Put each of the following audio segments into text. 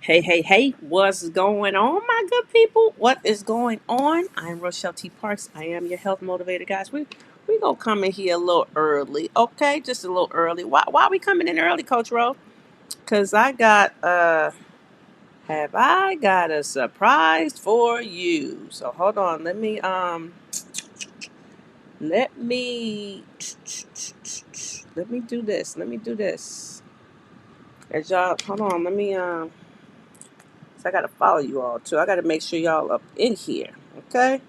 Hey, hey, hey, what's going on, my good people? What is going on? I'm Rochelle T. Parks. I am your health motivator, guys. We gonna come in here a little early, okay? Just a little early. Why are we coming in early, Coach Ro? Cause I got a surprise for you. So hold on, let me do this. Let me do this. As y'all hold on, let me so I gotta follow you all too. I gotta make sure y'all up in here. Okay?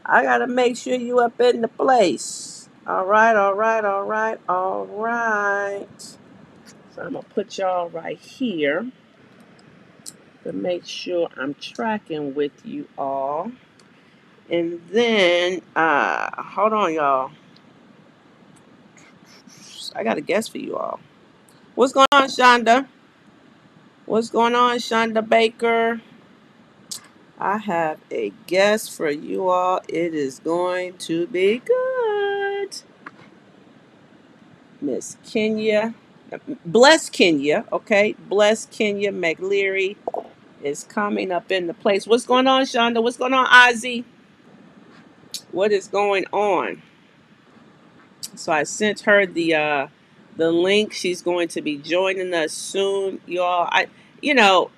I gotta make sure you up in the place. Alright, alright, alright, alright. So I'm gonna put y'all right here to make sure I'm tracking with you all. And then hold on y'all. I got a guest for you all. What's going on, Shonda? What's going on, Shonda Baker? I have a guest for you all. It is going to be good. Miss Kenya. Bless Kenya, okay? Bless Kenya McLeary is coming up in the place. What's going on, Shonda? What's going on, Ozzy? What is going on? So I sent her the link. She's going to be joining us soon, y'all. You know,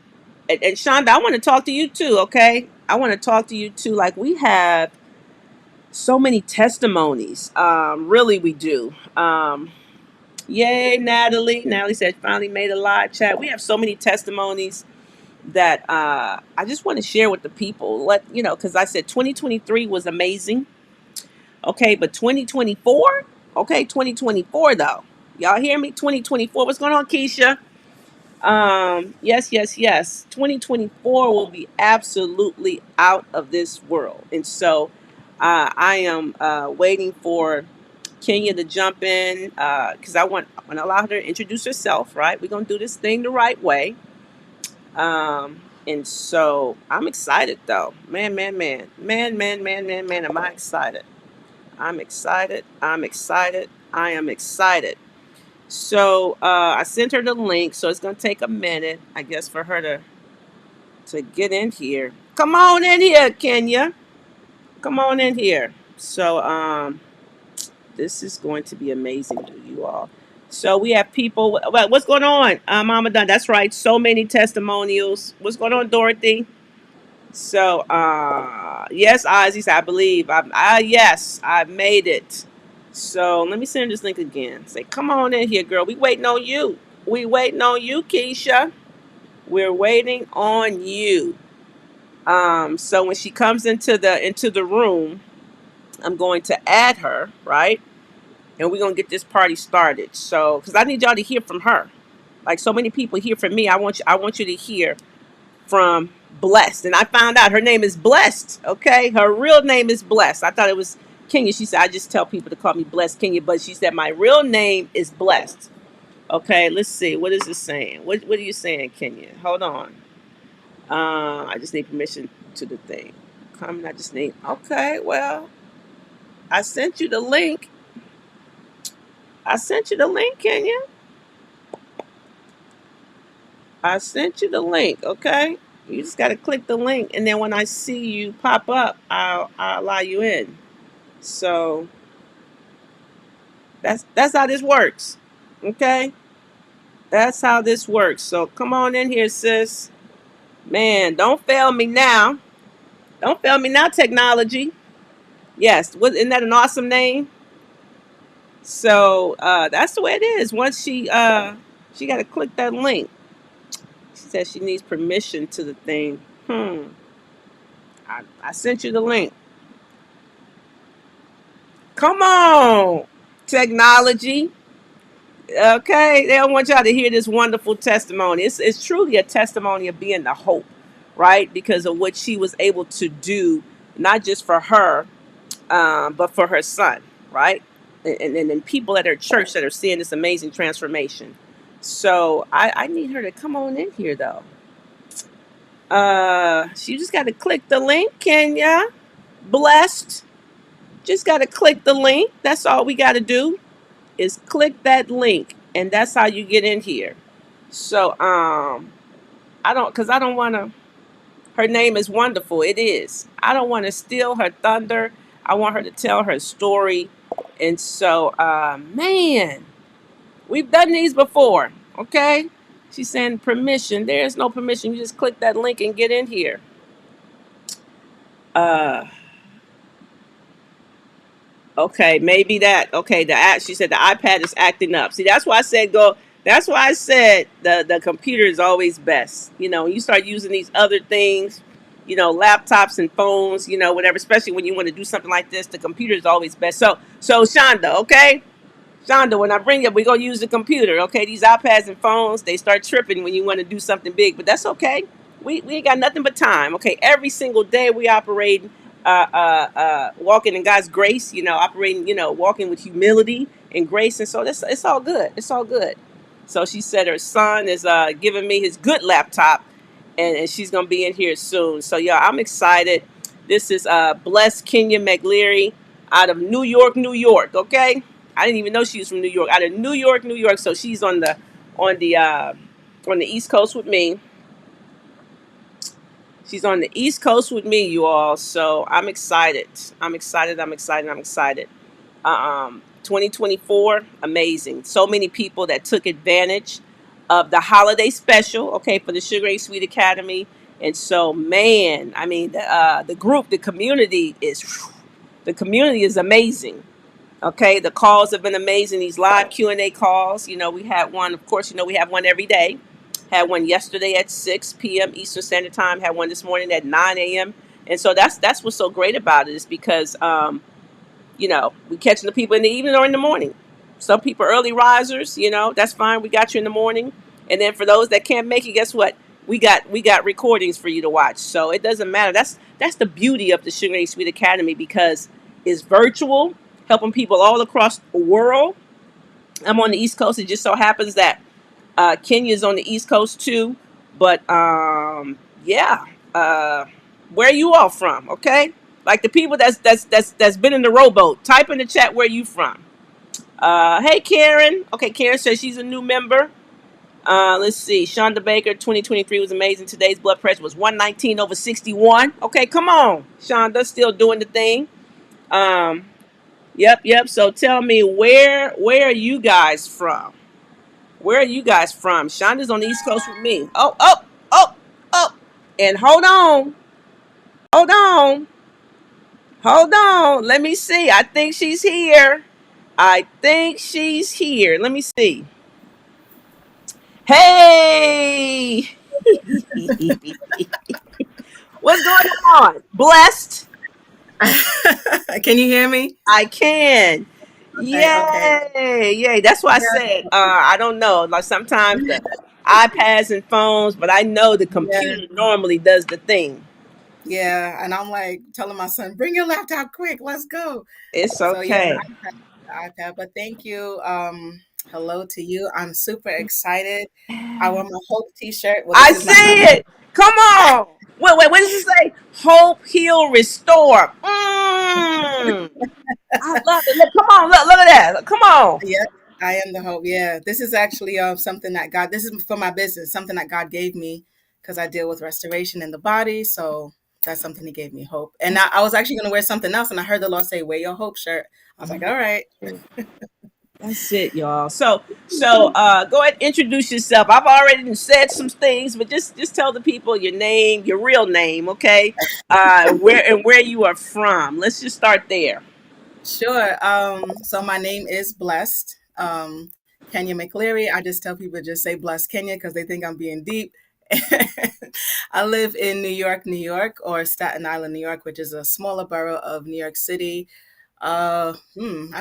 and Shonda, I want to talk to you too, okay? I want to talk to you too. Like we have so many testimonies. Really, we do. Yay, Natalie. Natalie said finally made a live chat. We have so many testimonies that I just want to share with the people. Because I said 2023 was amazing. Okay, but 2024? Okay, 2024 though. Y'all hear me? 2024. What's going on, Keisha? Yes, yes, yes. 2024 will be absolutely out of this world. And so I am waiting for Kenya to jump in because I want to allow her to introduce herself, right? We're going to do this thing the right way. And so I'm excited though. Man, man, man. Man, man, man, man, man. Am I excited? I'm excited. I'm excited. I am excited. So I sent her the link. So it's going to take a minute, I guess, for her to get in here. Come on in here, Kenya. Come on in here. So this is going to be amazing to you all. So we have people. What's going on, Mama Dunn? That's right. So many testimonials. What's going on, Dorothy? So yes, Ozzy, I believe. Yes, I made it. So let me send this link again. Say, come on in here, girl. We waiting on you. We waiting on you, Keisha. We're waiting on you. So when she comes into the room, I'm going to add her, right? And we're gonna get this party started. So, because I need y'all to hear from her. Like so many people hear from me, I want you to hear from Blessed. And I found out her name is Blessed. Okay, her real name is Blessed. I thought it was Kenya. She said I just tell people to call me Blessed Kenya, but she said my real name is Blessed. Okay, let's see. What is it saying? What are you saying, Kenya? Hold on. I just need permission to the thing. Comment. I just need. Okay, well, I sent you the link. I sent you the link, Kenya. I sent you the link, okay? You just got to click the link, and then when I see you pop up, I'll allow you in. So that's how this works, okay? That's how this works. So come on in here, sis. Man, don't fail me now. Don't fail me now, technology. Yes, isn't that an awesome name? So that's the way it is. Once she got to click that link. She says she needs permission to the thing. I sent you the link. Come on, technology. Okay, they don't want y'all to hear this wonderful testimony. It's truly a testimony of being the hope, right? Because of what she was able to do, not just for her, but for her son, right? And people at her church that are seeing this amazing transformation. So I need her to come on in here though. She just got to click the link, Kenya. Blessed. Just got to click the link. That's all we got to do is click that link, and that's how you get in here. So I don't, because I don't want to. Her name is wonderful. It is. I don't want to steal her thunder. I want her to tell her story. And so, man, we've done these before. Okay. She's saying permission. There's no permission. You just click that link and get in here. Uh, Okay, maybe that. Okay, she said the iPad is acting up. See, that's why I said go. That's why I said the computer is always best. You know, you start using these other things, you know, laptops and phones, you know, whatever. Especially when you want to do something like this, the computer is always best. So Shonda, okay. Shonda, when I bring you, we're going to use the computer, okay? These iPads and phones, they start tripping when you want to do something big, but that's okay. We ain't got nothing but time, okay? Every single day we operate, walking in God's grace, you know, operating, you know, walking with humility and grace. And so it's all good. It's all good. So she said her son is giving me his good laptop, and she's going to be in here soon. So, yeah, I'm excited. This is Blessed Kenya McLeary out of New York, New York, okay? I didn't even know she was from New York. Out of New York, New York. So she's on the uh, on the East Coast with me. She's on the East Coast with me, you all. So I'm excited. I'm excited. I'm excited. I'm excited. 2024, amazing. So many people that took advantage of the holiday special, okay, for the Sugar and Sweet Academy. And so, man, I mean, the group, the community is amazing. Okay, the calls have been amazing. These live Q&A calls. You know, we had one. Of course, you know we have one every day. Had one yesterday at 6 p.m. Eastern Standard Time. Had one this morning at 9 a.m. And so that's what's so great about it is because you know, we catching the people in the evening or in the morning. Some people are early risers. You know, that's fine. We got you in the morning. And then for those that can't make it, guess what? We got recordings for you to watch. So it doesn't matter. That's the beauty of the Sugar and Sweet Academy because it's virtual, helping people all across the world. I'm on the East Coast. It just so happens that Kenya's on the East Coast too. But yeah, where are you all from? Okay, like the people that's been in the rowboat. Type in the chat where you from. Hey Karen. Okay, Karen says she's a new member. Let's see. Shonda Baker, 2023 was amazing. Today's blood pressure was 119 over 61. Okay, come on, Shonda, still doing the thing. Um, yep. So tell me where are you guys from? Where are you guys from? Shonda's on the East Coast with me. Oh. And hold on, hold on. Let me see. I think she's here. I think she's here. Let me see. Hey! What's going on? Blessed? Can you hear me? I can. Okay. Yay. That's why I Yeah, said, I don't know. Like sometimes the iPads and phones, but I know the yeah, computer normally does the thing. yeah. And I'm like telling my son, bring your laptop quick, let's go. It's So yeah, okay. the iPad. But thank you. Hello to you. I'm super excited. I wore my Hope t-shirt. Well, I this is not my see it. Come on. Wait. What does it say? Hope, heal, restore. I love it. Look, come on. Look at that. Come on. yeah, I am the hope. Yeah. This is actually something that God, this is for my business, something that God gave me because I deal with restoration in the body. So that's something he gave me hope. And I was actually going to wear something else. And I heard the Lord say, wear your hope shirt. I was like, all right. That's it, y'all. So go ahead and introduce yourself. I've already said some things, but just tell the people your name, your real name, okay? Where you are from. Let's just start there. Sure. So my name is Blessed. Kenya McLeary. I just tell people just say Blessed Kenya because they think I'm being deep. I live in New York, New York, or Staten Island, New York, which is a smaller borough of New York City. I've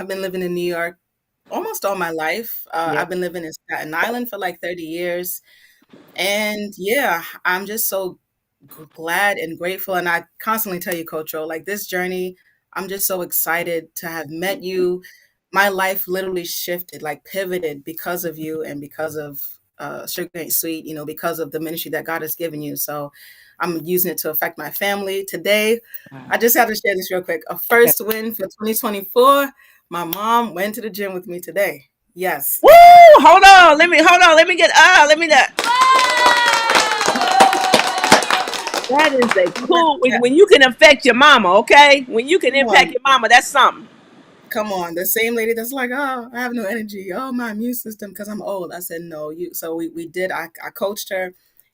been living in New York almost all my life. Yeah. I've been living in Staten Island for like 30 years. And yeah, I'm just so glad and grateful. And I constantly tell you, Coach O, like this journey, I'm just so excited to have met you. My life literally shifted, like pivoted because of you and because of Sugar Ain't Sweet, because of the ministry that God has given you. So I'm using it to affect my family. Today, I just have to share this real quick. A Okay. first win for 2024. My mom went to the gym with me today. Yes. Woo! Hold on. Let me get let me that. That is a That, cool that, when you can affect your mama, okay? When you can come impact on, your mama, that's something. come on. The same lady that's like, oh, I have no energy. Oh, my immune system because I'm old. I said, no, you. So we did. I coached her.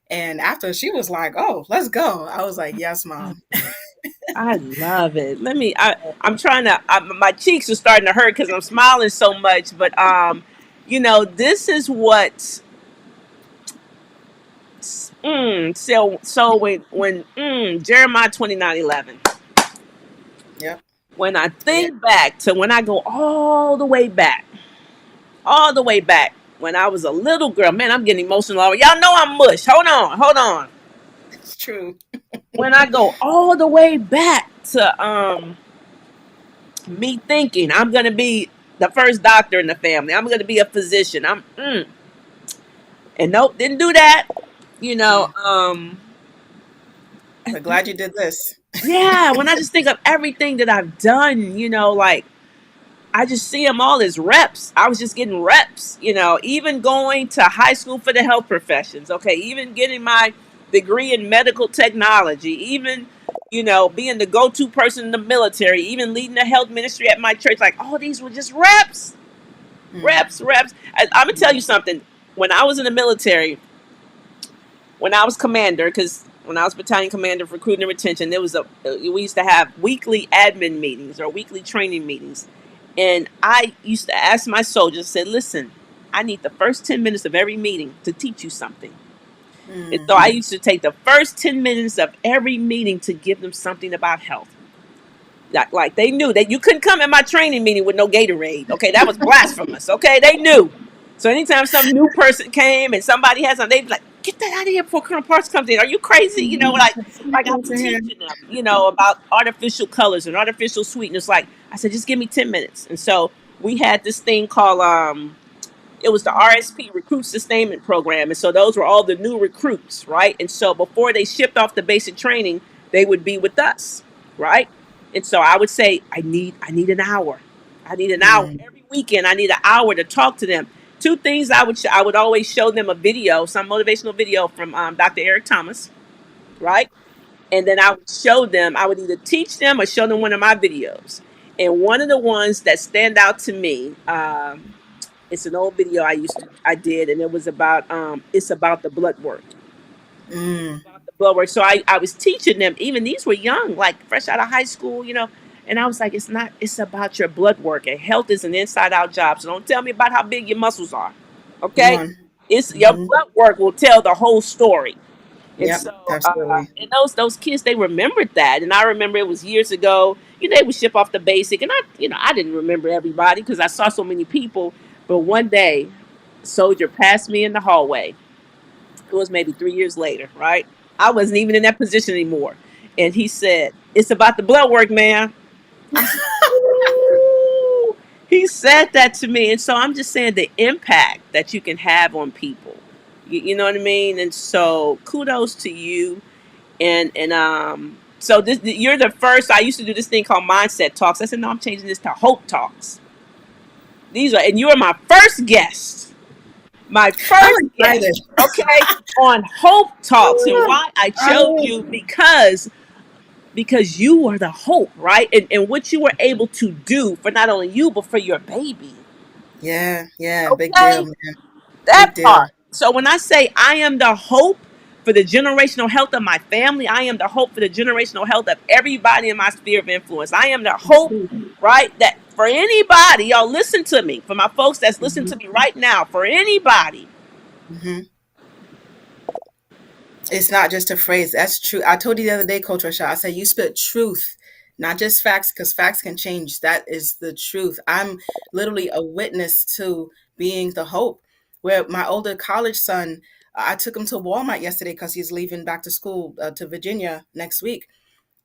And after she was like, oh, let's go. I was like, yes, mom. I love it. I'm trying to my cheeks are starting to hurt cuz I'm smiling so much, but this is what so when Jeremiah 29:11, Yep. when I Yeah. think back to when I go all the way back when I was a little girl, man, I'm getting emotional already. Y'all know I'm mush. Hold on. It's true. When I go all the way back to me thinking I'm gonna be the first doctor in the family, I'm gonna be a physician. And nope, didn't do that. You know, Mm. But glad you did this. yeah. When I just think of everything that I've done, like I just see them all as reps. I was just getting reps, even going to high school for the health professions. Okay, even getting my degree in medical technology, even, being the go to person in the military, even leading the health ministry at my church. Like, all these were just reps, Mm. reps, reps. I'm going to tell you something. When I was in the military, when I was commander, because when I was battalion commander for recruiting and retention, we used to have weekly admin meetings or weekly training meetings, and I used to ask my soldiers, said, "Listen, I need the first 10 minutes of every meeting to teach you something." And so I Mm. used to take the first 10 minutes of every meeting to give them something about health. Like they knew that you couldn't come at my training meeting with no Gatorade. Okay, that was blasphemous. Okay, they knew. So anytime some new person came and somebody had something, they'd be like, "Get that out of here before Colonel Parks comes in. Are you crazy?" Like I was What's in here? teaching them, about artificial colors and artificial sweetness. Like I said, just give me 10 minutes. And so we had this thing called it was the RSP Recruit Sustainment Program, and so those were all the new recruits, right? And so before they shipped off the basic training, they would be with us, right? And so I would say, I need an hour. I need an hour Mm. every weekend. I need an hour to talk to them. Two things I would always show them a video, some motivational video from Dr. Eric Thomas, right? And then I would show them. I would either teach them or show them one of my videos. And one of the ones that stand out to me, it's an old video I did, and it was about it's about the blood work. Mm. About the blood work. So I was teaching them, even these were young, like fresh out of high school, and I was like, it's about your blood work, and health is an inside out job. So don't tell me about how big your muscles are. Come Okay? on. It's your Hmm. blood work will tell the whole story. And Yep. so, Absolutely. and those kids, they remembered that, and I remember it was years ago. They would ship off the basic, and I didn't remember everybody because I saw so many people. But one day, a soldier passed me in the hallway. It was maybe 3 years later, right? I wasn't even in that position anymore, and he said, "It's about the blood work, man." I said, "Ooh." He said that to me, and so I'm just saying the impact that you can have on people. You know what I mean? And so, kudos to you so you're the first. I used to do this thing called mindset talks. I said, no, I'm changing this to hope talks. And you are my first guest, my I'm first excited. guest, okay, on hope talks. And why I chose Oh, you, because you are the hope, right? And what you were able to do for not only you but for your baby. yeah. Yeah. Big deal, Okay, man. that Big deal. part. So when I say I am the hope for the generational health of my family, I am the hope for the generational health of everybody in my sphere of influence. I am the hope, right? That for anybody, y'all listen to me, for my folks that's listening Hmm. to me right now, for anybody. Hmm. It's not just a phrase. That's true. I told you the other day, Coach Rashad, I said you spit truth, not just facts, because facts can change. That is the truth. I'm literally a witness to being the hope. Where my older college son, I took him to Walmart yesterday because he's leaving back to school to Virginia next week.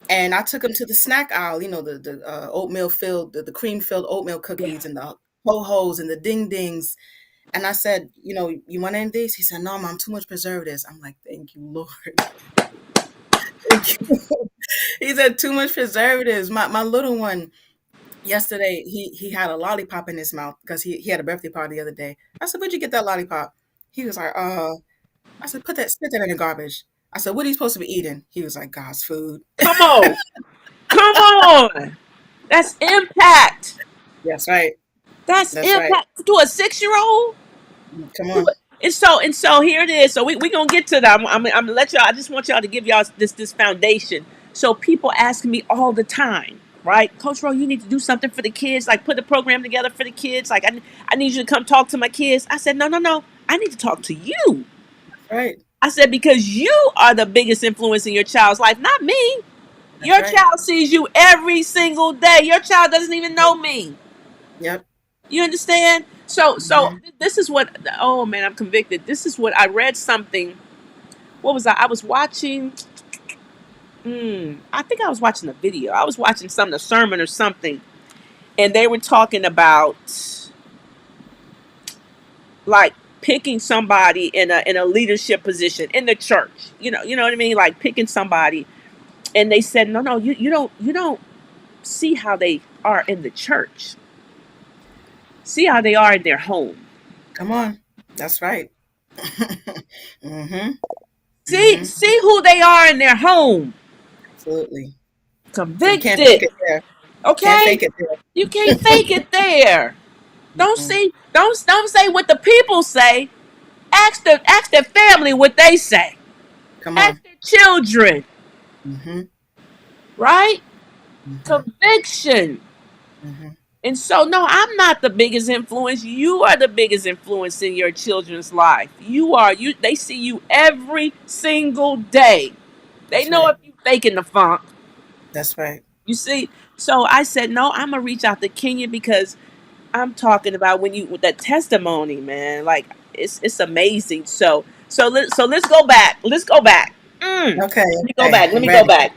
And I took him to the snack aisle, the oatmeal filled, the cream filled oatmeal Yeah. cookies and the ho hos and the ding dings. And I said, you want any of these? He said, no, mom, too much preservatives. I'm like, thank you, Lord. Thank you. He said, too much preservatives. My little one, yesterday, he had a lollipop in his mouth because he had a birthday party the other day. I said, where'd you get that lollipop? He was like, I said, spit that in the garbage. I said, "What are you supposed to be eating?" He was like, "God's food." Come on. Come on. That's impact. That's right. That's That's right. impact to a 6-year-old. Come on. And so here it is. So we gonna get to that. I'm gonna let y'all. I just want y'all to give y'all this foundation. So people ask me all the time, right, Coach Ro, you need to do something for the kids, like put a program together for the kids. Like I need you to come talk to my kids. I said, no, no, no. I need to talk to you. Right. I said, because you are the biggest influence in your child's life, not me. That's Your right. child sees you every single day. Your child doesn't even know me. Yep. You understand? So Hmm. this is what. Oh man, I'm convicted. This is what I read something. What was I? I was watching. I think I was watching a video. I was watching something, a sermon or something, and they were talking about like picking somebody in a leadership position in the church. You know what I mean? Like picking somebody, and they said, no, no, you don't see how they are in the church. See how they are in their home. Come on. That's right. Hmm. See Hmm. see who they are in their home. Absolutely. So you can't fake Convicted. it there. Can't Okay? fake it there. You can't fake it there. Don't Mm-mm. see don't say what the people say. Ask their family what they say. Come Ask on. their children, Hmm. right? Hmm. Conviction. Hmm. And so no, I'm not the biggest influence. You are the biggest influence in your children's life. You they see you every single day. They That's know right. if you faking the funk. That's right. You see? So I said, no, I'm gonna reach out to Kenya because I'm talking about when you with that testimony, man. Like it's amazing. So let's go back. Let's go back. Okay. Let me go Okay. back. Let I'm me go ready. back.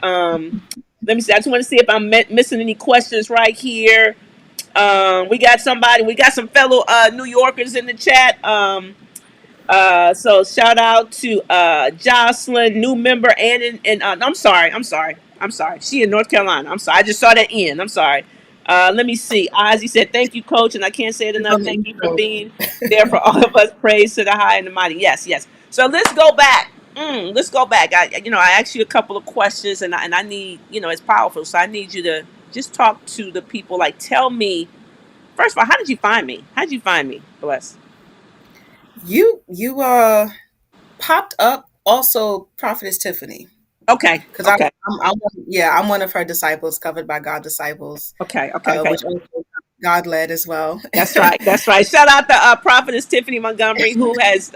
Let me see. I just want to see if I'm missing any questions right here. We got somebody. We got some fellow New Yorkers in the chat. So shout out to Jocelyn, new member, and I'm sorry. She in North Carolina. I'm sorry. I just saw that in. I'm sorry. Let me see. Ozzy said, "Thank you, Coach," and I can't say it It's enough. on the Thank East you for Coast. being there for all of us. Praise to the high and the mighty. Yes, yes. So let's go back. Let's go back. I asked you a couple of questions, and I need, it's powerful. So I need you to just talk to the people. Like, tell me first of all, how did you find me? How did you find me? Bless. You popped up also Prophetess Tiffany Okay. because Okay. I'm one of her disciples covered by God disciples, Okay, okay, okay. which also God led as well. That's right. That's right. Shout out to Prophetess Tiffany Montgomery, who has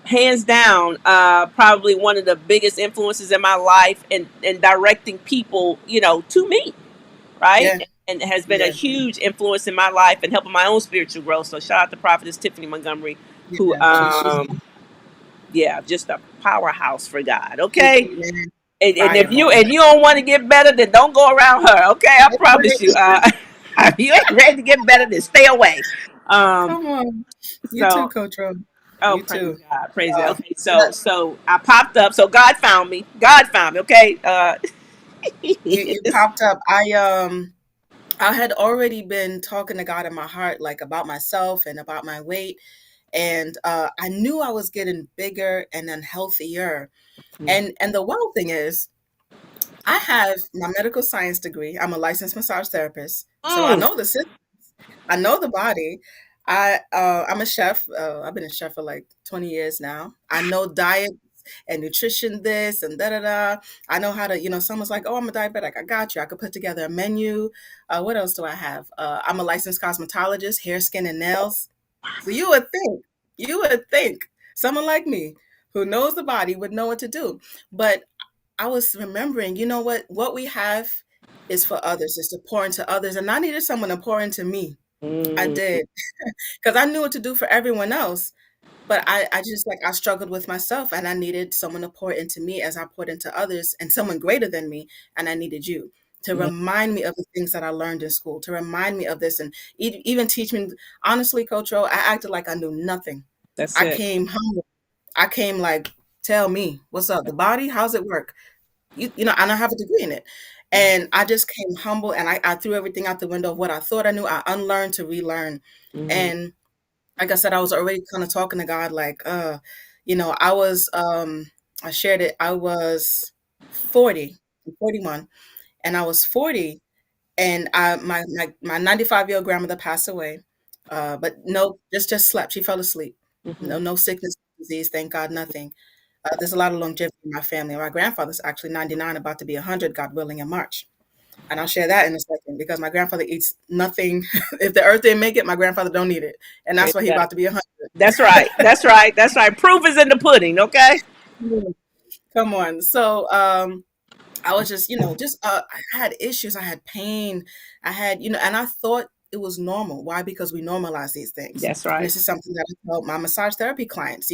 hands down probably one of the biggest influences in my life and directing people, to me, right? Yeah. And has been a Yeah. huge influence in my life and helping my own spiritual growth. So shout out to Prophetess Tiffany Montgomery, who, Yeah. She's yeah, just a powerhouse for God. Okay. man, And if fire. you don't want to get better, then don't go around her. Okay, I That's promise you. right. If you ain't ready to get better, then stay away. Um, Come on. You too, so Coach Ro. oh, You praise too. God, praise God. Uh, Okay, so I popped up. So God found me. God found me. Okay. you popped up. I had already been talking to God in my heart, like about myself and about my weight. And I knew I was getting bigger and then healthier. And the wild thing is, I have my medical science degree. I'm a licensed massage therapist, so I Mm, know the system. I know the body. I'm a chef. I've been a chef for like 20 years now. I know diet and nutrition, this and da da da. I know how to, someone's like, "Oh, I'm a diabetic." I got you. I could put together a menu. What else do I have? I'm a licensed cosmetologist, hair, skin, and nails. So you would think someone like me who knows the body would know what to do. But I was remembering, what we have is for others, is to pour into others. And I needed someone to pour into me. I mm, did. Because I knew what to do for everyone else. But I just like I struggled with myself and I needed someone to pour into me as I poured into others and someone greater than me. And I needed you to yeah, remind me of the things that I learned in school, to remind me of this and even teach me. Honestly, Coach O, I acted like I knew nothing. that's I it. came humble. I came like, tell me, what's up? The body, how's it work? I don't have a degree in it. And I just came humble and I threw everything out the window of what I thought I knew. I unlearned to relearn. Mm-hmm. And like I said, I was already kind of talking to God, like, I was I shared it. I was 40, 41, and I was 40, and my 95-year-old grandmother passed away. But no, just slept. She fell asleep. Hmm. No sickness, disease, thank God, nothing. There's a lot of longevity in my family. My grandfather's actually 99, about to be 100, God willing, in March. And I'll share that in a second because my grandfather eats nothing. If the earth didn't make it, my grandfather don't eat it. And that's Praise why he God. about to be 100. That's right. That's right. That's right. Proof is in the pudding. Okay. Come on. So, I was just, I had issues, I had pain, I had, and I thought it was normal. Why? Because we normalize these things. That's And right. this is something that I tell my massage therapy clients,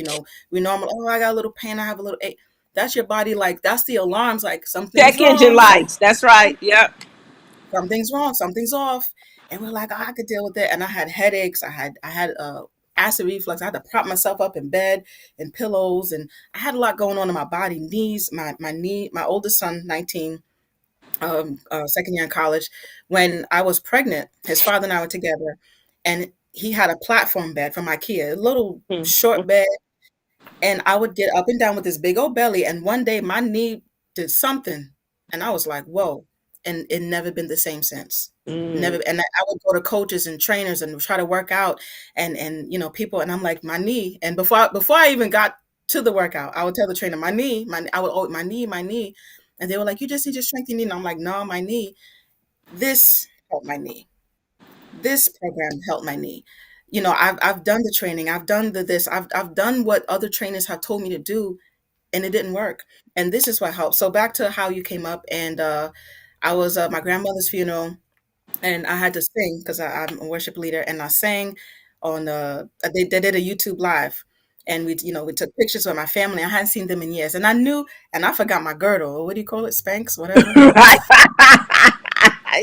we normal, oh, I got a little pain, I have a little ache. That's your body, like, that's the alarms, like, something's Check engine wrong, lights. That's right. Yep. something's wrong, something's off. And we're like, oh, I could deal with it. And I had headaches, I had acid reflux. I had to prop myself up in bed and pillows, and I had a lot going on in my body, knees, my knee, my oldest son, 19, second year in college. When I was pregnant, his father and I were together, and he had a platform bed from IKEA, a little Mm-hmm. short bed, and I would get up and down with this big old belly. And one day my knee did something, and I was like, "Whoa!" And it never been the same since. Mm. Never. And I would go to coaches and trainers and try to work out, and people, and I'm like, my knee. And before I even got to the workout, I would tell the trainer, my knee, I would, oh, my knee, and they were like, you just need to strengthen your knee. And I'm like, no, my knee. This helped my knee. This program helped my knee. I've done the training. I've done I've done what other trainers have told me to do, and it didn't work. And this is what helped. So back to how you came up, and I was at my grandmother's funeral, and I had to sing because I'm a worship leader, and I sang on they did a YouTube live, and we took pictures with my family. I hadn't seen them in years, and I knew, and I forgot my girdle, or what do you call it, Spanx, whatever. Right.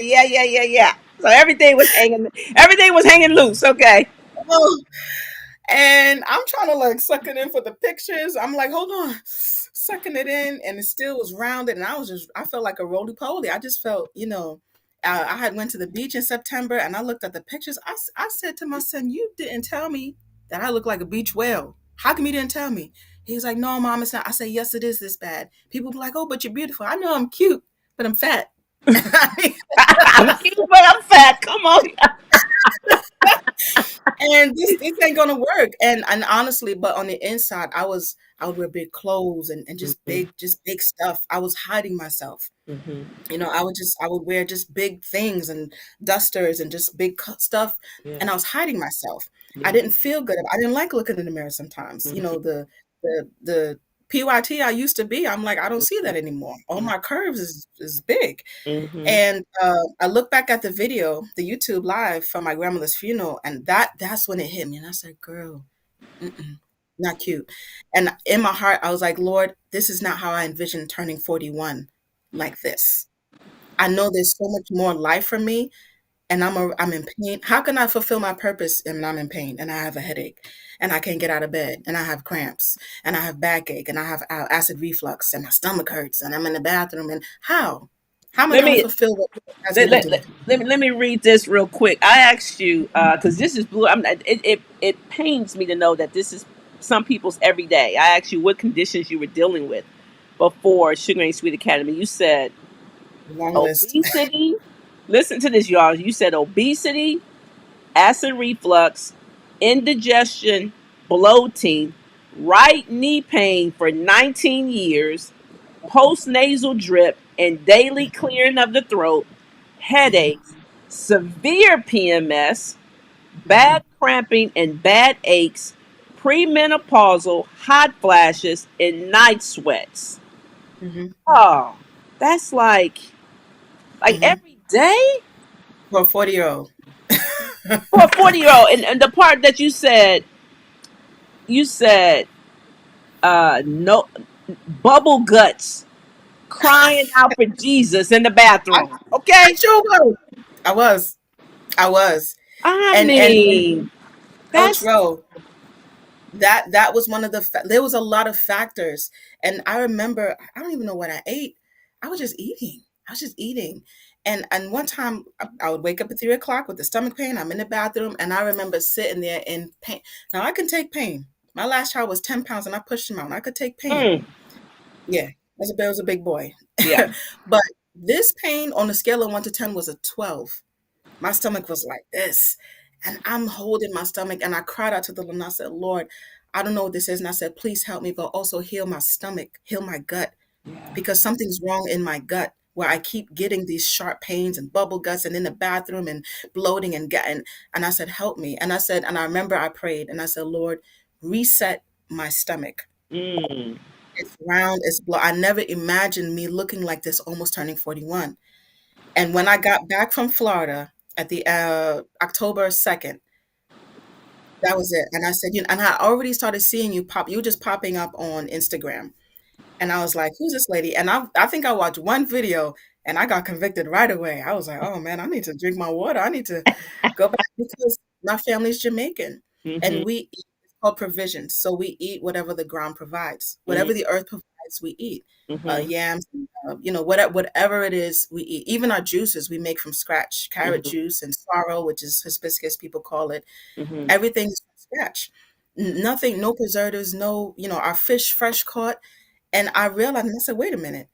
Yeah, yeah, yeah, yeah. So everything was hanging. Everything was hanging loose. Okay. Oh, and I'm trying to like suck it in for the pictures. I'm like, hold on, sucking it in, and it still was rounded, and I felt like a roly poly. I just felt, I had went to the beach in September, and I looked at the pictures. I said to my son, "You didn't tell me that I look like a beach whale. How come you didn't tell me?" He was like, "No, mom, it's not." I said, "Yes, it is this bad." People be like, "Oh, but you're beautiful." I know I'm cute, but I'm fat. I'm cute, but I'm fat. Come on. And this ain't gonna work. And honestly, but on the inside, I would wear big clothes, and Mm-hmm. just big stuff. I was hiding myself. Mm-hmm. I would wear just big things and dusters and just big stuff, Yeah. and I was hiding myself. I Yeah. didn't feel good. I didn't like looking in the mirror sometimes. Mm-hmm. The PYT I used to be, I'm like, I don't see that anymore. All my curves is big. Mm-hmm. And I look back at the video, the YouTube live from my grandmother's funeral, and that's when it hit me. And I said, "Girl, mm-mm, not cute." And in my heart, I was like, "Lord, this is not how I envisioned turning 41 like this. I know there's so much more life for me, and I'm in pain. How can I fulfill my purpose and I'm in pain and I have a headache and I can't get out of bed and I have cramps and I have backache and I have acid reflux and my stomach hurts and I'm in the bathroom, and how? How am I Let going to me fulfill what God has me let, to let, do?" let, let me let me read this real quick. I asked you because this is blue. It pains me to know that this is some people's everyday. I asked you what conditions you were dealing with before Sugar and Sweet Academy. You said Long list. obesity. Listen to this, y'all. You said obesity, acid reflux, indigestion, bloating, right knee pain for 19 years, postnasal drip and daily clearing of the throat, Mhm, headaches, severe PMS, mhm, bad cramping and bad aches, premenopausal hot flashes, and night sweats. mhm, Oh, that's like mhm. every day For a 40-year-old. for a 40-year-old. And the part that you said no bubble guts crying out for Jesus in the I bathroom. I Okay? sure was. I was. I was. I And mean, Coach that's Rowe, that was one of there was a lot of factors. And I remember, I don't even know what I ate. I was just eating. I was just eating. And one time I would wake up at 3 o'clock with the stomach pain. I'm in the bathroom, and I remember sitting there in pain. Now I can take pain. My last child was 10 pounds and I pushed him out. I could take pain. mm, Yeah, it was a big boy. Yeah. But this pain on a scale of 1 to 10 was a 12. My stomach was like this, and I'm holding my stomach, and I cried out to the Lord, and I said, "Lord, I don't know what this is." And I said, "Please help me, but also heal my stomach, heal my gut, Yeah. because something's wrong in my gut where I keep getting these sharp pains and bubble guts and in the bathroom and bloating and getting." And I said, "Help me." And I said, and I remember I prayed and I said, "Lord, reset my stomach. Mm. It's round, it's blow." I never imagined me looking like this almost turning 41. And when I got back from Florida at the October 2nd, that was it. And I said, and I already started seeing you pop, you were just popping up on Instagram. And I was like, "Who's this lady?" And I think I watched one video and I got convicted right away. I was like, "Oh man, I need to drink my water. I need to go back," because my family's Jamaican and Mhm. we eat, it's called provisions. So we eat whatever the ground provides, Mm. whatever the earth provides, we eat. Mhm. Yams, whatever it is, we eat. Even our juices we make from scratch, carrot Mhm. juice and sorrel, which is hibiscus, people call it. Mhm. Everything's from scratch. Nothing, no preservatives, no, our fish fresh caught. And I realized, and I said, "Wait a minute.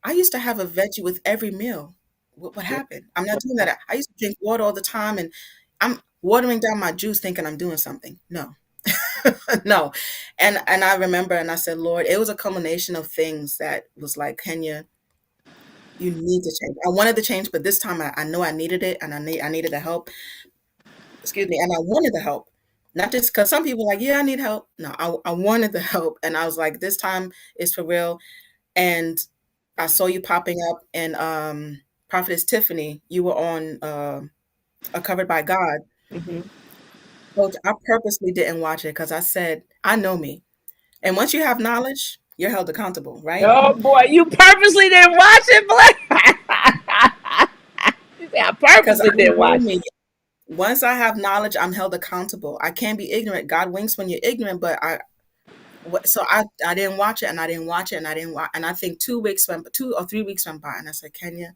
I used to have a veggie with every meal. What Yeah. happened? I'm not doing that. I used to drink water all the time, and I'm watering down my juice thinking I'm doing something. No, no." And I remember, and I said, "Lord, it was a culmination of things that was like, Kenya, you need to change." I wanted to change, but this time I know I needed it, and I needed the help. Excuse me, and I wanted the help. Not just because some people are like, "Yeah, I need help." No, I wanted the help, and I was like, "This time is for real." And I saw you popping up, and Prophetess Tiffany, you were on a Covered by God. Mhm. Coach, I purposely didn't watch it because I said, I know me. And once you have knowledge, you're held accountable, right? Oh boy, you purposely didn't watch it, Black. You say I Because purposely I didn't know watch it. me. Once I have knowledge, I'm held accountable. I can't be ignorant. God winks when you're ignorant, but I didn't watch it, and I didn't watch it, and I didn't watch, and I think 2 weeks went, 2 or 3 weeks went by, and I said, "Kenya,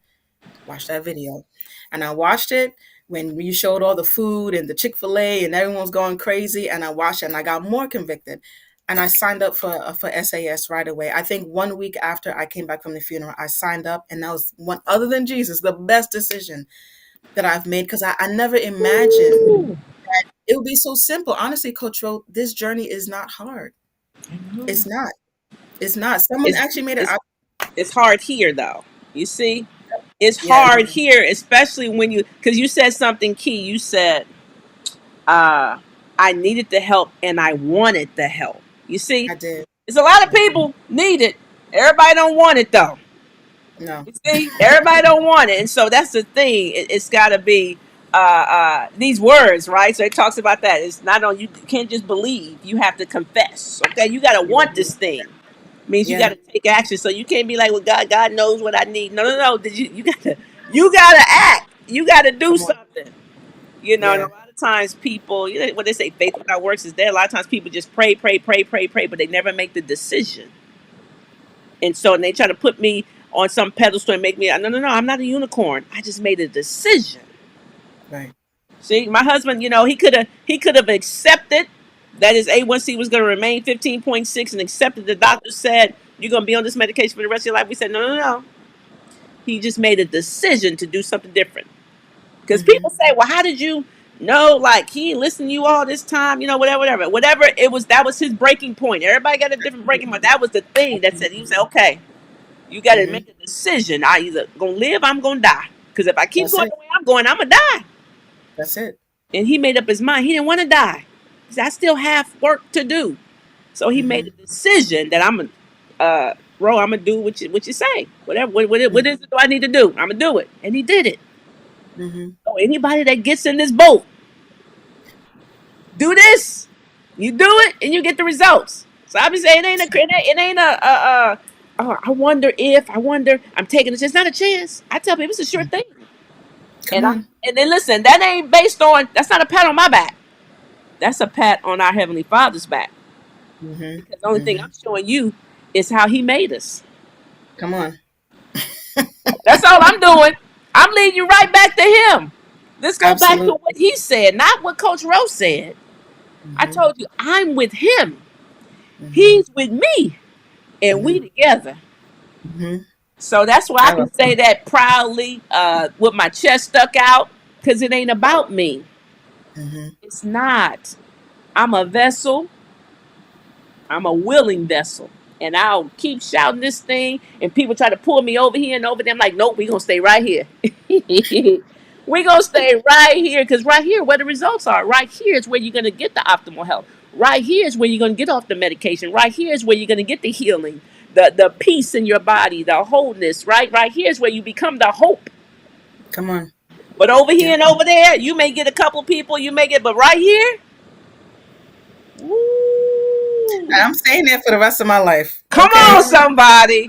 watch that video." And I watched it when you showed all the food and the Chick-fil-A and everyone was going crazy. And I watched it and I got more convicted. And I signed up for SAS right away. I think 1 week after I came back from the funeral, I signed up. And that was one, other than Jesus, the best decision that I've made, because I never imagined Ooh. it would be so simple. Honestly, Coach Ro, this journey is not hard. I know. It's not. It's not. Someone It's actually made it. it's it's hard here though. You see, it's Yeah, hard here, especially when because you said something key. You said, uh, "I needed the help and I wanted the help." You see, I did. there's a lot of Mhm. people need it. Everybody don't want it though. No. You see, everybody don't want it, and so that's the thing. It's got to be these words, right? So it talks about that. It's not on you. Can't just believe. You have to confess. Okay, you got to want this thing. Means you got Yeah. to take action. So you can't be like, "Well, God knows what I need." No, no, no. Did you got to act. You got to do Come on. something. And a Yeah. lot of times people, what they say, faith without works is dead. A lot of times people just pray, pray, pray, pray, pray, but they never make the decision. And so they try to put me on some pedestal and make me, no, no, no, I'm not a unicorn. I just made a decision. Right. See, my husband, he could have accepted that his A1C was going to remain 15.6 and accepted the doctor said you're going to be on this medication for the rest of your life. We said, no, no, no. He just made a decision to do something different. Because Mhm. people say, well, how did you know? Like, he ain't listened to you all this time, whatever, whatever. Whatever it was, that was his breaking point. Everybody got a different breaking point. That was the thing that said, he said, okay, you got to Mhm. make a decision. I either going to live, I'm going to die. Because if I keep That's going it. the way I'm going, I'm going to die. That's it. And he made up his mind. He didn't want to die. He said, I still have work to do. So he made Mhm. a decision that bro, I'm gonna do what you say. Whatever, what is Mhm. it do I need to do? I'm gonna do it, and he did it. Mhm. So anybody that gets in this boat, do this. You do it, and you get the results. So I be saying it ain't a. Oh, I wonder if I wonder. I'm taking a chance. It's not a chance. I tell people it's a sure Mhm. thing. Come And I on. and then listen, that ain't based on. That's not a pat on my back. That's a pat on our heavenly Father's back. Mhm. Because the only thing I'm Mhm. showing you is how He made us. Come on. That's all I'm doing. I'm leading you right back to Him. Let's go back to Absolutely. what He said, not what Coach Rose said. I Mhm. told you I'm with Him. Mhm. He's with me. and we Mhm. together. Mhm. So that's why I I love can say that proudly, with my chest stuck out, because it ain't about me. Mhm. It's not. I'm a vessel. I'm a willing vessel. And I'll keep shouting this thing, and people try to pull me over here and over there. I'm like, nope, we're going to stay right here. We're going to stay right here, because right here, where the results are, right here is where you're going to get the optimal health. Right here is where you're going to get off the medication. Right here is where you're going to get the healing, the peace in your body, the wholeness. Right here is where you become the hope. Come on. But over here Yeah. and over there, you may get a couple people, you may get, but right here, woo, I'm staying there for the rest of my life. come Okay. on, somebody.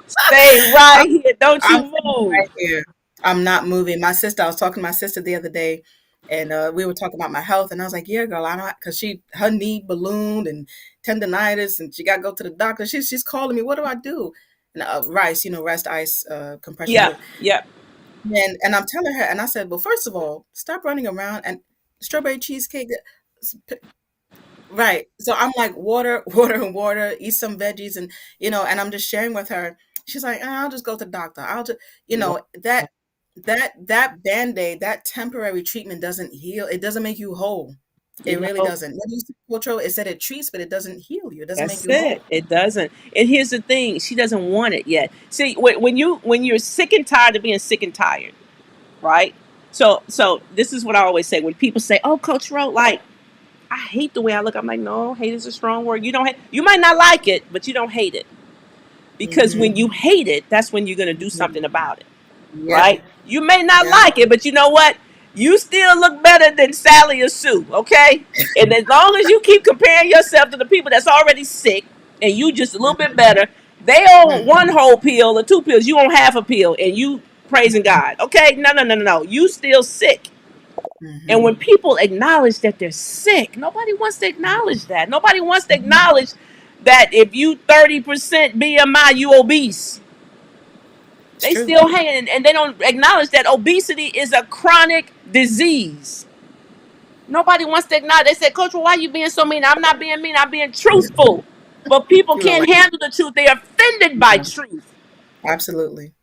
Stay I'm right here. Don't I'm you sitting move. right here. I'm not moving. My sister, I was talking to my sister the other day, and we were talking about my health, and I was like, "Yeah, girl, I don't," because her knee ballooned and tendonitis, and she got to go to the doctor. She's calling me. What do I do? And rice, rest ice, compression Yep, food. yep. And I'm telling her, and I said, well, first of all, stop running around and strawberry cheesecake. Right. So I'm like, water, water, and water, eat some veggies, and I'm just sharing with her. She's like, I'll just go to the doctor. I'll just, No, that band-aid, that temporary treatment doesn't heal. It doesn't make you whole. It really no, doesn't. What do you see, Cultural? It said it treats, but it doesn't heal you. It doesn't make that's you it. whole. It doesn't. And here's the thing: she doesn't want it yet. See, when you're sick and tired of being sick and tired, right? So this is what I always say when people say, "Oh, Coach Ro, like I hate the way I look." I'm like, "No, hate is a strong word. You don't hate. You might not like it, but you don't hate it, because Mm-hmm. when you hate it, that's when you're gonna do Hmm. something about it." Yep. Right? You may not Yep. like it, but you know what? You still look better than Sally or Sue, okay? And as long as you keep comparing yourself to the people that's already sick and you just a little bit better, they own one Mm-hmm. whole pill or two pills, you own half a pill, and you praising God, okay? No, no, no, no, no. You still sick. And Mm-hmm. when people acknowledge that they're sick, nobody wants to acknowledge that. Nobody wants to acknowledge that if you 30% BMI, you obese. It's They true. still hang, and they don't acknowledge that obesity is a chronic disease. Nobody wants to acknowledge. They said, Coach, well, why are you being so mean? I'm not being mean. I'm being truthful. But people You are can't right. handle the truth. They're offended by Yeah. truth. Absolutely.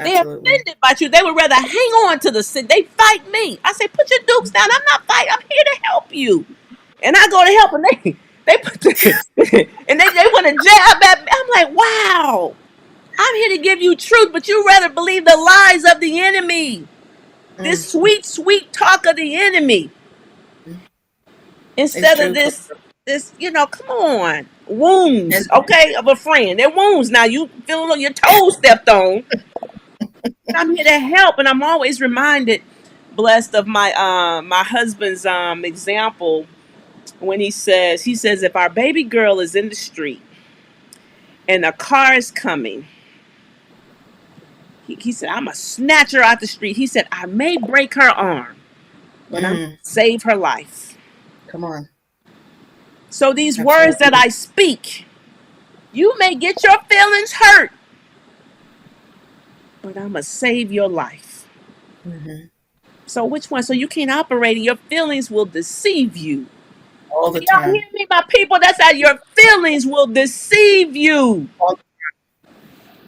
They're Absolutely. offended by truth. They would rather hang on to the sin. They fight me. I say, put your dukes down. I'm not fighting. I'm here to help you. And I go to help, and they put and they want to jab at me. I'm like, wow. I'm here to give you truth, but you rather believe the lies of the enemy. Mm. This sweet, sweet talk of the enemy, It's instead of true. this, come on. And Wounds, okay, of a friend. They're wounds. Now you feeling your toes stepped on. I'm here to help, and I'm always reminded, blessed of my husband's example when he says if our baby girl is in the street and a car is coming, he said, I'm gonna snatch her out the street. He said, I may break her arm, but I'm gonna mm, save her life. come on. So these words that Absolutely. I speak, you may get your feelings hurt, but I'm gonna save your life. Hmm. So which one? So you can't operate, and your feelings will deceive you. All Do the y'all time. hear me, my people? That's how your feelings will deceive you. All,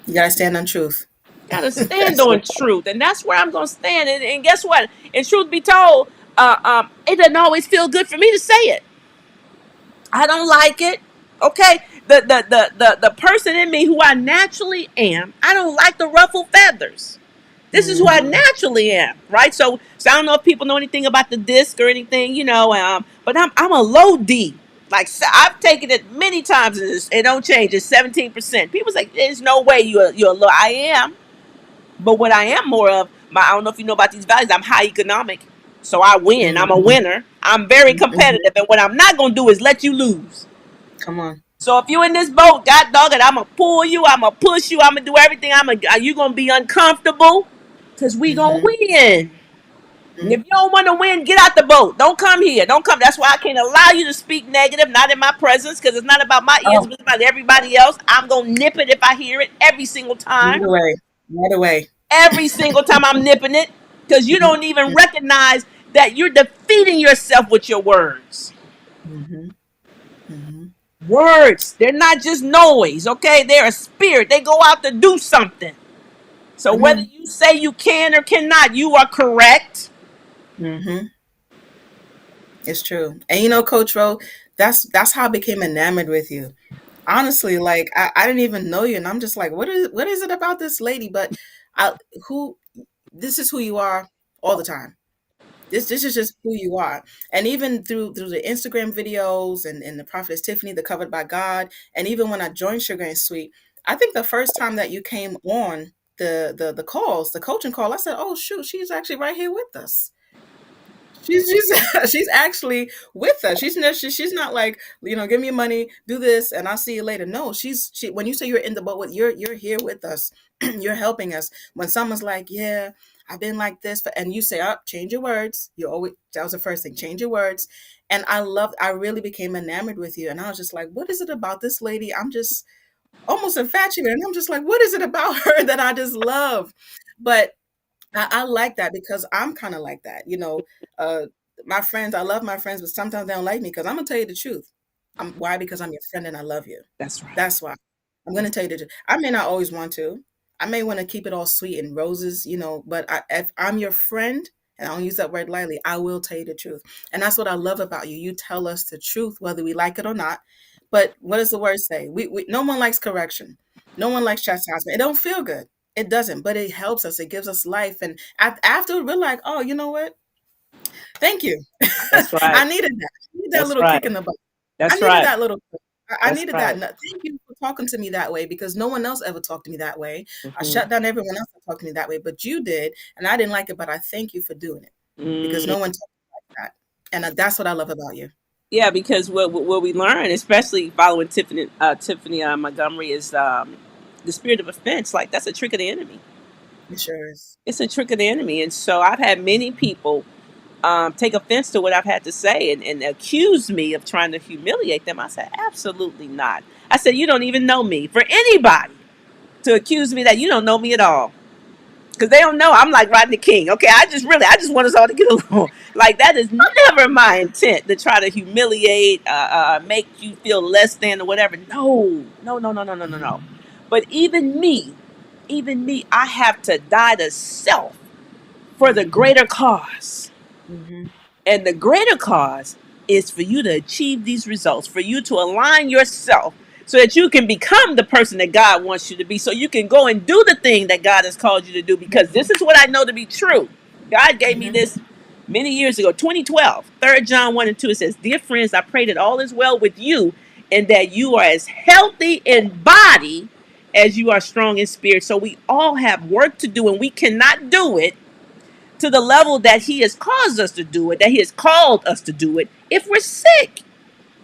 you gotta stand on truth. Gotta stand That's on truth, and that's where I'm gonna stand. And guess what? And truth be told, it doesn't always feel good for me to say it. I don't like it. Okay, the person in me who I naturally am, I don't like the ruffled feathers. This is who I hmm naturally am, right? So I don't know if people know anything about the disc or anything, but I'm a low D. Like I've taken it many times, and it don't change. It's 17%. People say there's no way you're low. I am, but what I am more of, I don't know if you know about these values. I'm high economic, so I win. I'm a hmm winner. I'm very hmm competitive, and what I'm not gonna do is let you lose. Come on. So if you in this boat, God dog it, I'm gonna pull you. I'm gonna push you. I'm gonna do everything. You gonna be uncomfortable, cause we gonna Hmm. win. And Hmm. if you don't want to win, get out the boat. Don't come here. Don't come. That's why I can't allow you to speak negative, not in my presence, because it's not about my ears, Oh, but it's about everybody else. I'm gonna nip it if I hear it every single right time. away. Right away. Every single time I'm nipping it, because you don't even Hmm. recognize that you're defeating yourself with your words. Hmm. Hmm. Words, they're not just noise, okay? They're a spirit. They go out to do something. So whether Mhm. you say you can or cannot, you are correct. Mhm. It's true. And you know, Coach Ro, that's how I became enamored with you. Honestly, like I didn't even know you, and I'm just like, what is it about this lady? But I who this is who you are all the time. This is just who you are. And even through the Instagram videos and the Prophetess Tiffany, the Covered by God, and even when I joined Sugar and Sweet, I think the first time that you came on the calls, the coaching call, I said, "Oh shoot, she's actually right here with us." She's she's actually with us. She's not like, give me money, do this, and I'll see you later. No, she. When you say you're in the boat with, you're here with us. You're helping us. When someone's like, yeah, I've been like this, and you say, oh, change your words. You always That was the first thing, change your words. And I really became enamored with you, and I was just like, what is it about this lady? I'm just almost infatuated, and I'm just like, what is it about her that I just love? But I like that because I'm kind of like that. Uh, my friends, I love my friends, but sometimes they don't like me because I'm gonna tell you the truth. Why? Because I'm your friend and I love you. That's right. That's why. I'm gonna That's tell you the truth. I may not always want to. I may want to keep it all sweet and roses, but if I'm your friend, and I don't use that word lightly, I will tell you the truth. And that's what I love about you. You tell us the truth, whether we like it or not. But what does the word say? No one likes correction. No one likes chastisement. It don't feel good. It doesn't, but it helps us. It gives us life. And after we're like, oh, you know what? Thank you. that's right. I needed that. I need that That's little kick right. in the butt. I That's needed right. that little kick. I That's needed that. right. Thank you for talking to me that way because no one else ever talked to me that way. I Hmm. shut down everyone else that talked to me that way, but you did, and I didn't like it. But I thank you for doing it because no Mm. one talked like that, and that's what I love about you. Yeah, because what we learn, especially following Tiffany Montgomery, is the spirit of offense. Like that's a trick of the enemy. It sure is. It's a trick of the enemy, and so I've had many people take offense to what I've had to say and accuse me of trying to humiliate them. I said, absolutely not. I said, you don't even know me. For anybody to accuse me that you don't know me at all, because they don't know I'm like Rodney King. Okay, I just want us all to get along. Like that is never my intent to try to humiliate, make you feel less than or whatever. No, no, no, no, no, no, no, no. Mhm. But even me, I have to die to self for the Mhm. greater cause. Mhm. And the greater cause is for you to achieve these results, for you to align yourself so that you can become the person that God wants you to be, so you can go and do the thing that God has called you to do. Because this is what I know to be true. God gave me Mhm. this many years ago, 2012, 3 John 1 and 2. It says, dear friends, I pray that all is well with you and that you are as healthy in body as you are strong in spirit. So we all have work to do, and we cannot do it to the level that he has caused us to do it, that he has called us to do it, if we're sick.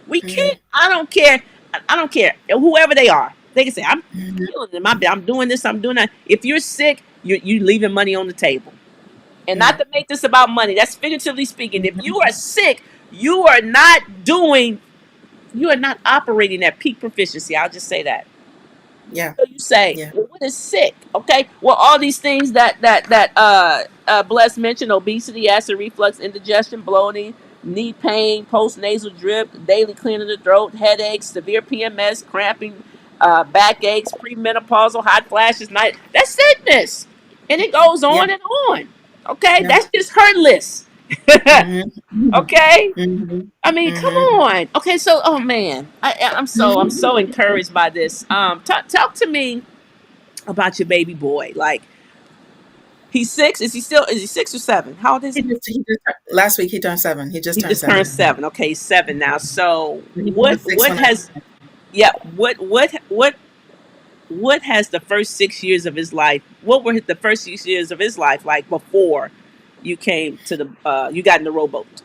We Mhm. can't. I don't care. I don't care. Whoever they are. They can say, I'm Mhm. healing in my bed. I'm doing this. I'm doing that. If you're sick, you leaving money on the table. And not Mhm. to make this about money. That's figuratively speaking. If you Mhm. are sick, you are not operating at peak proficiency. I'll just say that. Yeah. So you say, Yeah. well, what is sick? Okay. Well, all these things that Bless mentioned: obesity, acid reflux, indigestion, bloating, knee pain, post nasal drip, daily clearing of the throat, headaches, severe PMS, cramping, backaches, premenopausal, hot flashes, night. That's sickness, and it goes Yeah. on and on. Okay, Yeah. that's just her list. Mhm. Mhm. Okay. Mhm. I mean, come Mhm. on. Okay, so oh man, I'm so encouraged by this. Talk to me about your baby boy. Like he's 6. Is he 6 or 7? How old is he? Last week he turned 7. He just He turned just turned 7. 7. Okay, he's 7 now. So He turned 6 what when I has yeah, what has the first 6 years of his life, what were the first 6 years of his life like before you came to the you got in the rowboat?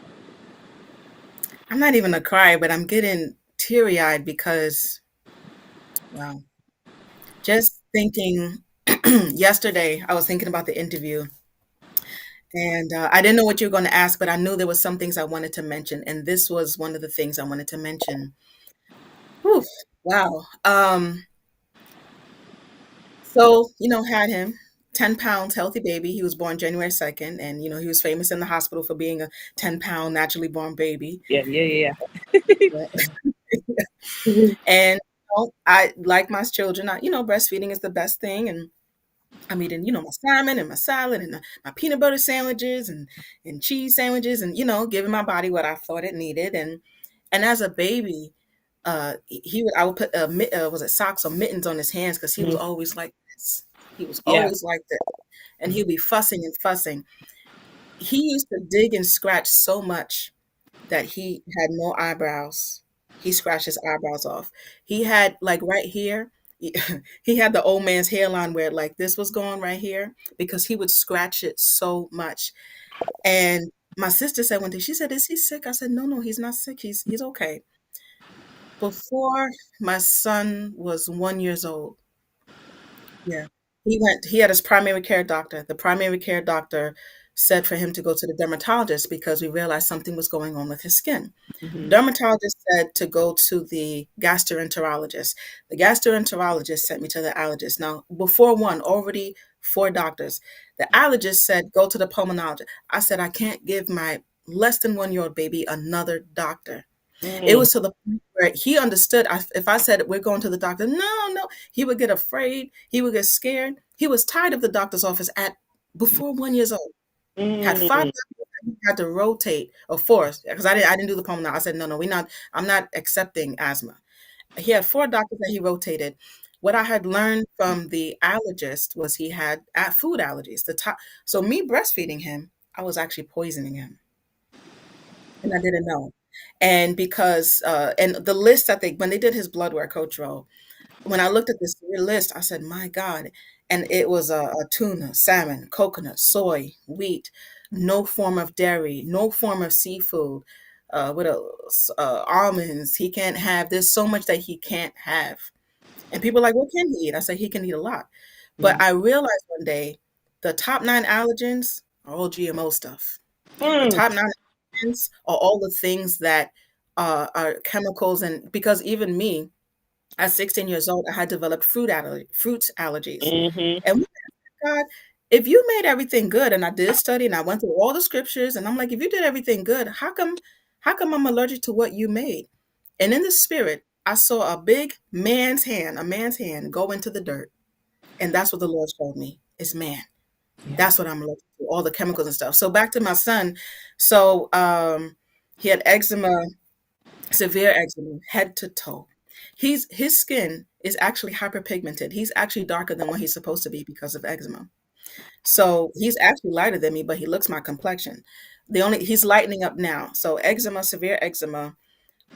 I'm not even a cry, but I'm getting teary-eyed because wow. Just thinking yesterday, I was thinking about the interview and I didn't know what you were going to ask, but I knew there was some things I wanted to mention, and this was one of the things I wanted to mention. Whew, wow. So, had him 10 pounds, healthy baby. He was born January 2nd, and he was famous in the hospital for being a 10-pound naturally born baby. Yeah, yeah, yeah. Yeah. Mhm. And I like my children. Breastfeeding is the best thing, and I'm eating, my salmon and my salad and my peanut butter sandwiches and cheese sandwiches, and giving my body what I thought it needed. And as a baby, I would put was it socks or mittens on his hands because he was Mhm. always like this. He was Yeah. always like this, and he'd be fussing and fussing. He used to dig and scratch so much that he had no eyebrows. He scratched his eyebrows off. He had, like, right here, he he had the old man's hairline where, like, this was going right here because he would scratch it so much. And my sister said one day, she said, "Is he sick?" I said, "No, no, he's not sick. He's okay." Before my son was 1 years old, yeah. He had his primary care doctor. The primary care doctor said for him to go to the dermatologist because we realized something was going on with his skin. Mhm. Dermatologist said to go to the gastroenterologist. The gastroenterologist sent me to the allergist. Now, before one, already four doctors. The allergist said, go to the pulmonologist. I said, I can't give my less than 1 year old baby another doctor. It Mm. was to the point where he understood. If I said we're going to the doctor, no, no, he would get afraid. He would get scared. He was tired of the doctor's office at before 1 year old. Had five Mm. doctors that he had to rotate or force because I didn't do the pulmonary. I said no, no, I'm not accepting asthma. He had four doctors that he rotated. What I had learned from the allergist was he had food allergies. So me breastfeeding him, I was actually poisoning him, and I didn't know. And because and the list that when they did his blood work, Coach Rowe, when I looked at this list, I said, "My God!" And it was a tuna, salmon, coconut, soy, wheat, no form of dairy, no form of seafood. What else? Almonds. He can't have. There's so much that he can't have. And people are like, "What can he eat?" I say he can eat a lot. But Mm. I realized one day the top nine allergens are all GMO stuff. The Mm. top nine allergens are all the things that are chemicals, and because even me, at 16 years old, I had developed fruit allergies. Mhm. And we asked God, if you made everything good, and I did study and I went through all the scriptures, and I'm like, if you did everything good, how come I'm allergic to what you made? And in the spirit, I saw a man's hand go into the dirt. And that's what the Lord showed me. It's man. Yeah. That's what I'm allergic to, all the chemicals and stuff. So back to my son. So he had eczema, severe eczema, head to toe. His skin is actually hyperpigmented. He's actually darker than what he's supposed to be because of eczema. So he's actually lighter than me, but he looks my complexion. He's lightening up now. So eczema, severe eczema,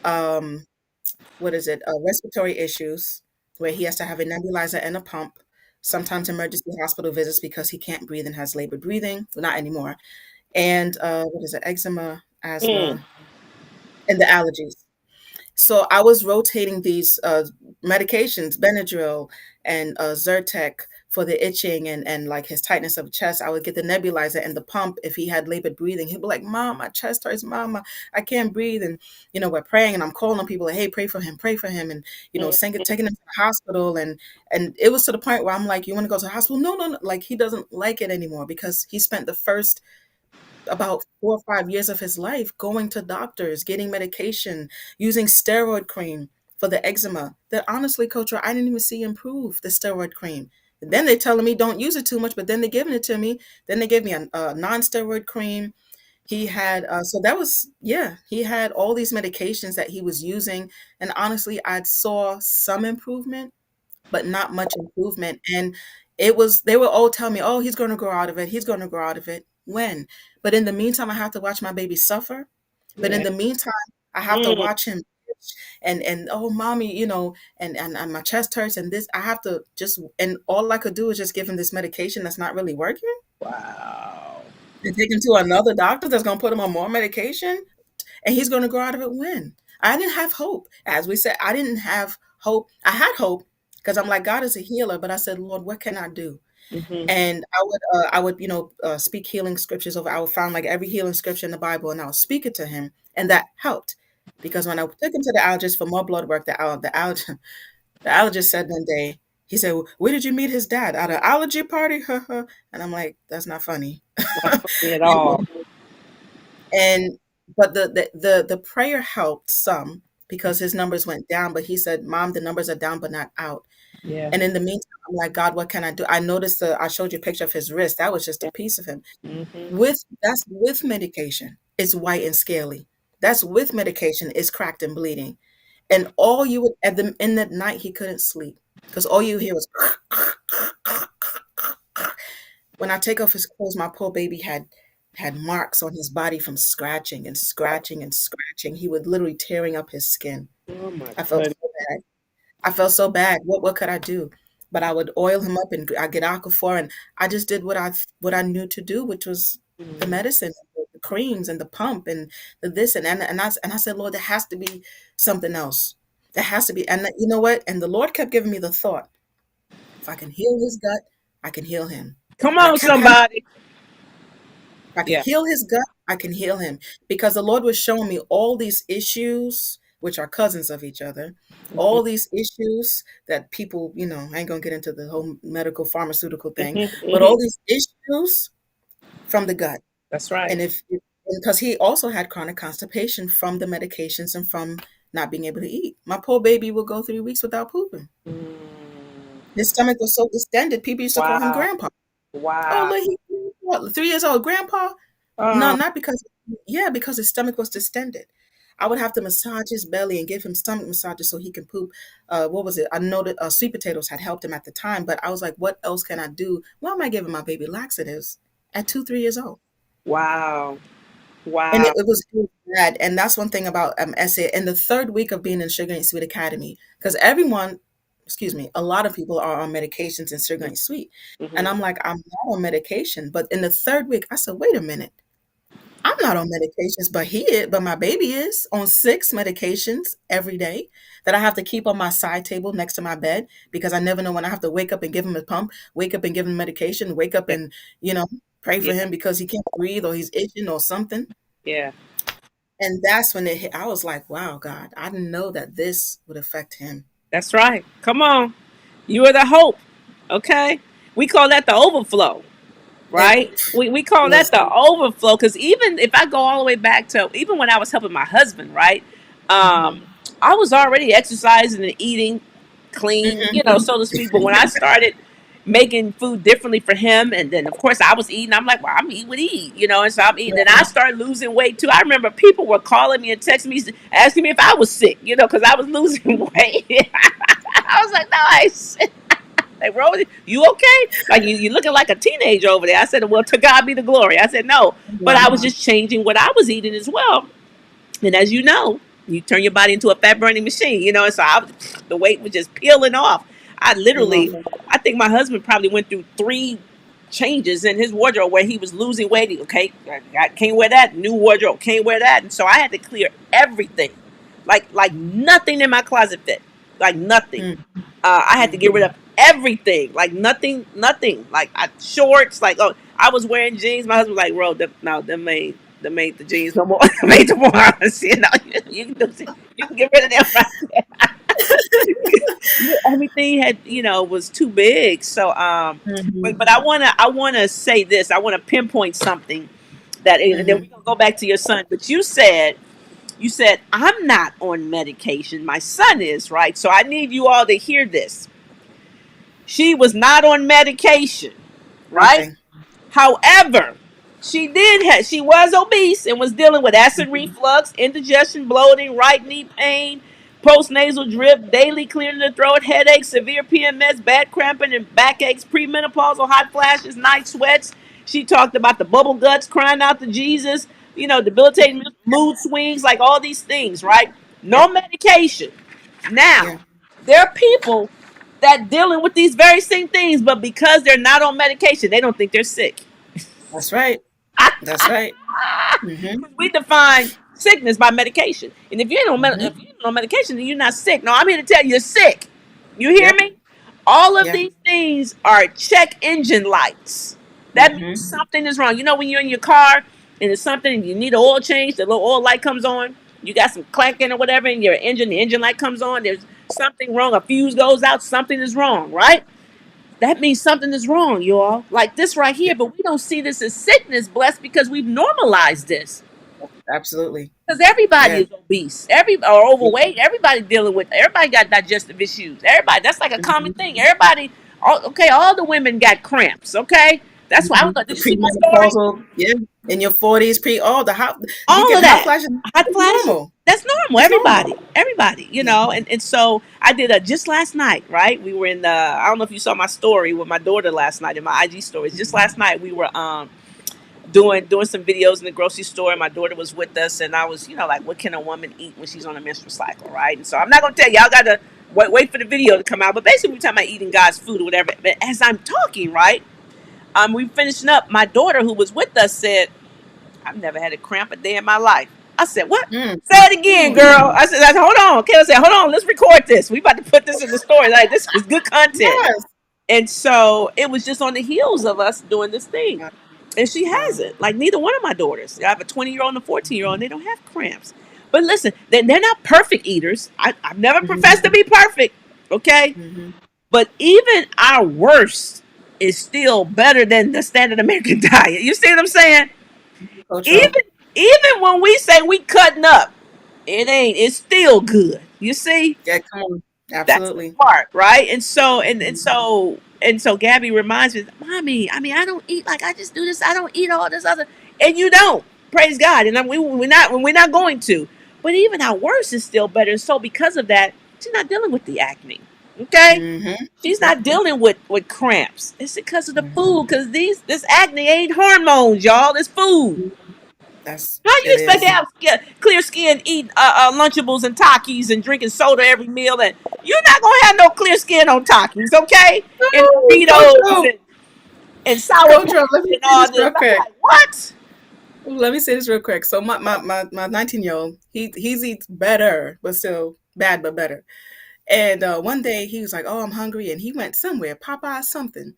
um, what is it? Respiratory issues, where he has to have a nebulizer and a pump. Sometimes emergency hospital visits because he can't breathe and has labored breathing. Well, not anymore. And what is it? Eczema, Mm. asthma, and the allergies. So I was rotating these medications, Benadryl and Zyrtec for the itching and like his tightness of chest. I would get the nebulizer and the pump if he had labored breathing. He'd be like, "Mom, my chest hurts. Mom, I can't breathe." And we're praying, and I'm calling on people like, "Hey, pray for him," and Mm. taking him to the hospital. And it was to the point where I'm like, "You want to go to the hospital?" No, no, no. Like he doesn't like it anymore because he spent the first about 4 or 5 years of his life going to doctors, getting medication, using steroid cream for the eczema that honestly, Coach, I didn't even see improve the steroid cream. And then they're telling me don't use it too much, but then they're giving it to me. Then they gave me a non-steroid cream. He had, so that was, yeah, he had all these medications that he was using. And honestly, I saw some improvement, but not much improvement. And they were all telling me, oh, he's going to grow out of it. He's going to grow out of it. When? But in the meantime, I have to watch my baby suffer. But in Yeah. the meantime, I have to Mm. watch him and oh, mommy, and my chest hurts and this. I have to just, and all I could do is just give him this medication that's not really working Wow. and take him to another doctor that's going to put him on more medication and he's going to grow out of it when? I didn't have hope. As we said, I didn't have hope. I had hope because I'm like, God is a healer, but I said, Lord, what can I do? Mhm. And I would, speak healing scriptures over. I would find like every healing scripture in the Bible, and I would speak it to him, and that helped. Because when I took him to the allergist for more blood work, the allergist said one day, he said, "Where did you meet his dad? At an allergy party?" And I'm like, "That's not funny." Not funny at You all. know, and but the prayer helped some because his numbers went down, but he said, "Mom, the numbers are down but not out." Yeah. And in the meantime, I'm like, "God, what can I do?" I noticed I showed you a picture of his wrist. That was just a Yeah. piece of him. Mm-hmm. That's with medication. It's white and scaly. That's with medication. It's cracked and bleeding. And all you would at the in the night he couldn't sleep because all you hear was when I take off his clothes, my poor baby had marks on his body from scratching and scratching and scratching. He was literally tearing up his skin. Oh my I felt goodness. so bad. I felt so bad. What could I do? But I would oil him up and I get Aquaphor, and I just did what I knew to do, which was the Mm. medicine, the creams, and the pump, and the this and I said, Lord, there has to be something else. There has to be, and you know what? And the Lord kept giving me the thought: if I can heal his gut, I can heal him. Come But I on, kept having somebody. if I can Yeah. heal his gut, I can heal him. Because the Lord was showing me all these issues, which are cousins of each other, Mm-hmm. all these issues that people, I ain't gonna get into the whole medical pharmaceutical thing, Mm-hmm. but Mm-hmm. all these issues from the gut. That's right. And if because he also had chronic constipation from the medications and from not being able to eat. My poor baby would go 3 weeks without pooping. Mm. His stomach was so distended, people used to call him Wow. grandpa. Oh, Wow. look, he what, 3 years old, grandpa? No, Oh. not because yeah, because his stomach was distended. I would have to massage his belly and give him stomach massages so he can poop. What was it? I know that sweet potatoes had helped him at the time, but I was like, what else can I do? Why am I giving my baby laxatives at 2, 3 years old? Wow. And Wow. it was bad. And that's one thing about essay. In the third week of being in Sugar and Sweet Academy, because everyone, excuse me, a lot of people are on medications in Sugar and Sweet. And Mm-hmm. I'm like, I'm not on medication. But in the third week, I said, wait a minute. I'm not on medications, but my baby is on 6 medications every day that I have to keep on my side table next to my bed because I never know when I have to wake up and give him a pump, wake up and give him medication, wake up Yeah. and, you know, pray Yeah. for him because he can't breathe or he's itching or something. Yeah. And that's when it hit. I was like, wow, God, I didn't know that this would affect him. That's right. Come on. You are the hope. Okay. We call that the overflow. And Right? We call that the listen, overflow because even if I go all the way back to even when I was helping my husband, right? Um, mhm, I was already exercising and eating clean, mhm, so to speak. But when I started making food differently for him, and then of course I was eating, I'm like, well, I'm eating what he eat, and so I'm eating. And I mhm, started losing weight too. I remember people were calling me and texting me, asking me if I was sick, because I was losing weight. I was like, no, I ain't sick. Like, Rosie, you okay? Like, you looking like a teenager over there. I said, well, to God be the glory. I said, no. But I was wow, just changing what I was eating as well. And as you know, you turn your body into a fat burning machine, and so the weight was just peeling off. I came off literally, of I think my husband probably went through 3 changes in his wardrobe where he was losing weight. Okay, I can't wear that. New wardrobe, can't wear that. And so I had to clear everything. Like nothing in my closet fit. Like nothing. mm, I had to get rid mhm. of everything, like nothing, like shorts. Like, oh, I was wearing jeans. My husband was like, "Bro, no, them made the jeans no more. Made the more honest. You can you can get rid of them right there. Everything had was too big. So but Mhm, I wanna say this. I wanna pinpoint something that, and then we're mhm, gonna go back to your son. But you said I'm not on medication. My son is, right. So I need you all to hear this. She was not on medication, right? nothing. However, she was obese and was dealing with acid Mhm, reflux, indigestion, bloating, right knee pain, postnasal drip, daily clearing of the throat, headaches, severe PMS, bad cramping and backaches, premenopausal hot flashes, night sweats. She talked about the bubble guts, crying out to Jesus, debilitating mood swings, like all these things, right? yeah, No medication. Now, yeah, there are people that dealing with these very same things, but because they're not on medication, they don't think they're sick. that's right. That's right. Mhm, We define sickness by medication, and if mhm, you ain't on medication, then you're not sick. No, I'm here to tell you, you're sick. You hear yep, me? All of yeah, these things are check engine lights. That means mhm, something is wrong. When you're in your car and it's something you need an oil change, the little oil light comes on. You got some clanking or whatever in your engine. The engine light comes on. There's something wrong. A fuse goes out. Something is wrong, right? That means something is wrong, y'all. Like this right yeah, here. But we don't see this as sickness, blessed, because we've normalized this. Absolutely. Because everybody Yeah. is obese, or overweight. Everybody dealing with. Everybody got digestive issues. Everybody. That's like a common Mhm, thing. Everybody. Okay, all the women got cramps. Okay, that's why I don't mhm. know. The Did you see my story? premenopausal, yeah, in your 40s, all the hot, you All get of hot that. flashes. Hot It's flashes. normal. That's normal. It's normal. Everybody, Yeah. and so I did a just last night, right? We were in the, I don't know if you saw my story with my daughter last night in my IG stories. Just Mhm. last night we were doing some videos in the grocery store, and my daughter was with us, and I was, like, what can a woman eat when she's on a menstrual cycle, right? And so I'm not gonna tell y'all gotta wait for the video to come out, but basically we're talking about eating God's food or whatever. But as I'm talking, right, we finishing up, my daughter who was with us said, I've never had a cramp a day in my life. I said, what? Mm, Say it again, mm. girl. I said, hold on. Kayla said, hold on, let's record this. We about to put this in the story. Like, this is good content. Yes. And so it was just on the heels of us doing this thing. Wow. And she Wow. hasn't. Like, neither one of my daughters. I have a 20-year-old and a 14-year-old, and they don't have cramps. But listen, they're not perfect eaters. I've never professed to Mhm, be perfect, okay? mhm. But even our worst is still better than the standard American diet. You see what I'm saying? Cultural. Even even when we say we cutting up, it ain't. It's still good. You see, Yeah, come on. that's the Absolutely. part, right? And so Mhm, Gabby reminds me, Mommy. I mean, I don't eat like I just do this. I don't eat all this other, and you don't. Praise God. And we're not going to. But even our worst is still better. So because of that, she's not dealing with the acne. Okay, mhm. she's not Exactly. dealing with cramps. It's because of the Mhm. food. Because this acne ain't hormones, y'all. It's food. That's How you it expect to is. have clear skin, eat Lunchables and Takis and drinking soda every meal, and you're not gonna have no clear skin on Takis, okay? And No, Doritos cultural. and Sour Patch Cultural. Let me and say all this this. real I'm quick. like, what? Let me say this real quick. So my 19-year-old, he eats better, but still bad, but better. And one day he was like, "Oh, I'm hungry," and he went somewhere, Popeye something.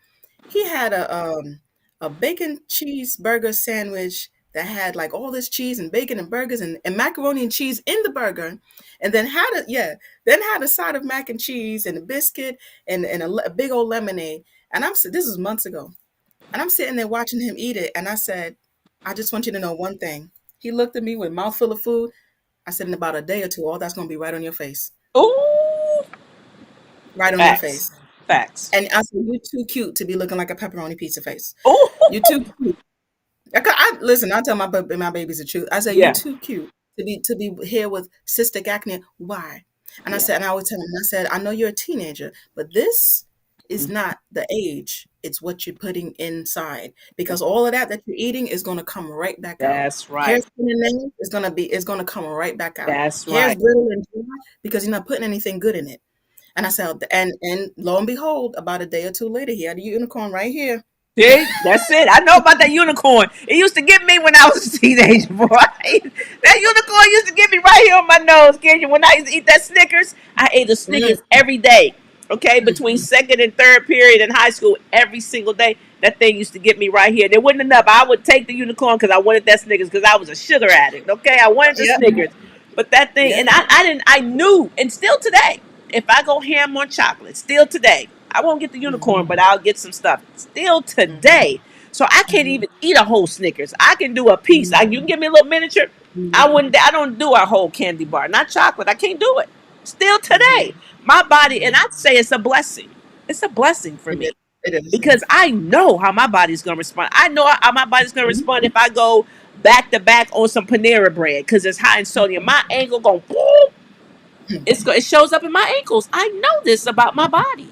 He had a bacon cheeseburger sandwich that had like all this cheese and bacon and burgers and macaroni and cheese in the burger, and then had a side of mac and cheese and a biscuit and a big old lemonade. And this was months ago, and I'm sitting there watching him eat it, and I said, "I just want you to know one thing." He looked at me with a mouthful of food. I said, "In about a day or two, all that's gonna be right on your face, Ooh, right on your facts, face." facts. And I said, "You're too cute to be looking like a pepperoni pizza face. Ooh, You're too cute." Listen. I tell my babies the truth. I say, "You're yeah, too cute to be here with cystic acne. Why?" And yeah. I always tell them, I said, "I know you're a teenager, but this is not the age. It's what you're putting inside, because all of that you're eating is going to come right back out. That's Hair, right. skin, and nails is going to come right back out. That's Hair's right. brittle and dry because you're not putting anything good in it." And I said, and lo and behold, about a day or two later, he had a unicorn right here. See, that's it. I know about that unicorn. It used to get me when I was a teenager, boy. That unicorn used to get me right here on my nose, Kenya. When I used to eat that Snickers, I ate a Mm, Snickers every day. Okay, between mhm. second and third period in high school, every single day, that thing used to get me right here. There wasn't enough. I would take the unicorn because I wanted that Snickers because I was a sugar addict. Okay, I wanted the Yep, Snickers, but that thing, yep. and I didn't. I knew, and still today, if I go ham on chocolate, still today, I won't get the unicorn, Mhm, but I'll get some stuff. Still mhm, today. So I can't mhm, even eat a whole Snickers. I can do a piece. You can mhm, give me a little miniature. I mhm, wouldn't. I don't do a whole candy bar. Not chocolate. I can't do it. Still today, mhm, my body, and mhm. I'd say it's a blessing. It's a blessing for It is. me It is. because I know how my body's gonna respond. I know how my body's gonna Mhm, respond if I go back to back on some Panera bread because it's high in sodium. My ankle going boom. It shows up in my ankles. I know this about my body.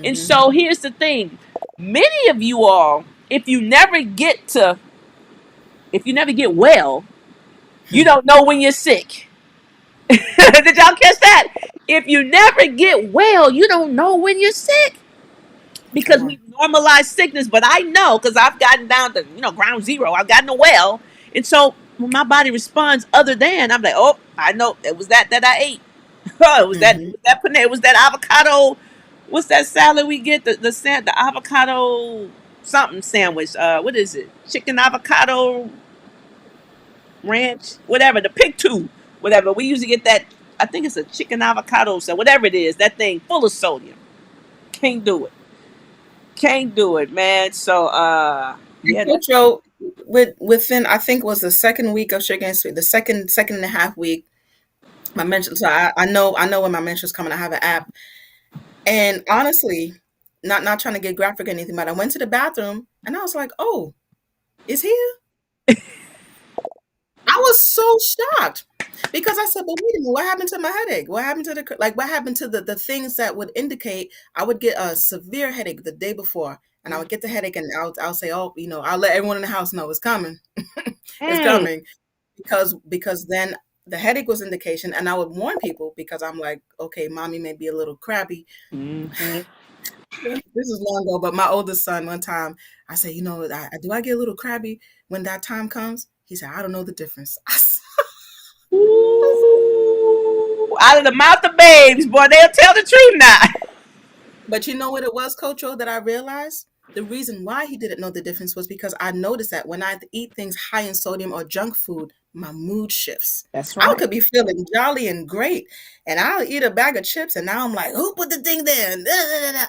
And mhm, so here's the thing. Many of you all, if you never get to if you never get well, you mhm. don't know when you're sick. Did y'all catch that? If you never get well, you don't know when you're sick Come because on. we've normalized sickness. But I know because I've gotten down to ground zero. I've gotten to well, and so when my body responds, other than I'm like, oh, I know it was that I ate. Oh, Mhm. it was that avocado. What's that salad we get? The avocado something sandwich. What is it? Chicken avocado ranch, whatever. The pig two, whatever. We usually get that. I think it's a chicken avocado, so whatever it is. That thing full of sodium. Can't do it. Can't do it, man. So And yeah, that's cultural. within, I think, was the second week of sugar and sweet, the second and a half week, my menstrual. So I know when my menstrual's coming. I have an app, and honestly, not trying to get graphic or anything, but I went to the bathroom and I was like, "Oh, it's here." I was so shocked because I said, "But wait a minute, what happened to my headache? What happened to what happened to the things that would indicate I would get a severe headache the day before, and I would get the headache, and I'll say, oh, I'll let everyone in the house know it's coming, it's Mm. coming, because then the headache was indication, and I would warn people because I'm like, okay, mommy may be a little crabby. Hmm. This is long ago, but my oldest son, one time, I said, do I get a little crabby when that time comes? He said, I don't know the difference. Ooh, out of the mouth of babes, boy, they'll tell the truth now. But you know what it was, Coach O, that I realized? The reason why he didn't know the difference was because I noticed that when I eat things high in sodium or junk food, my mood shifts. That's I right. could be feeling jolly and great, and I'll eat a bag of chips, and now I'm like, who put the thing there? And, da, da, da, da.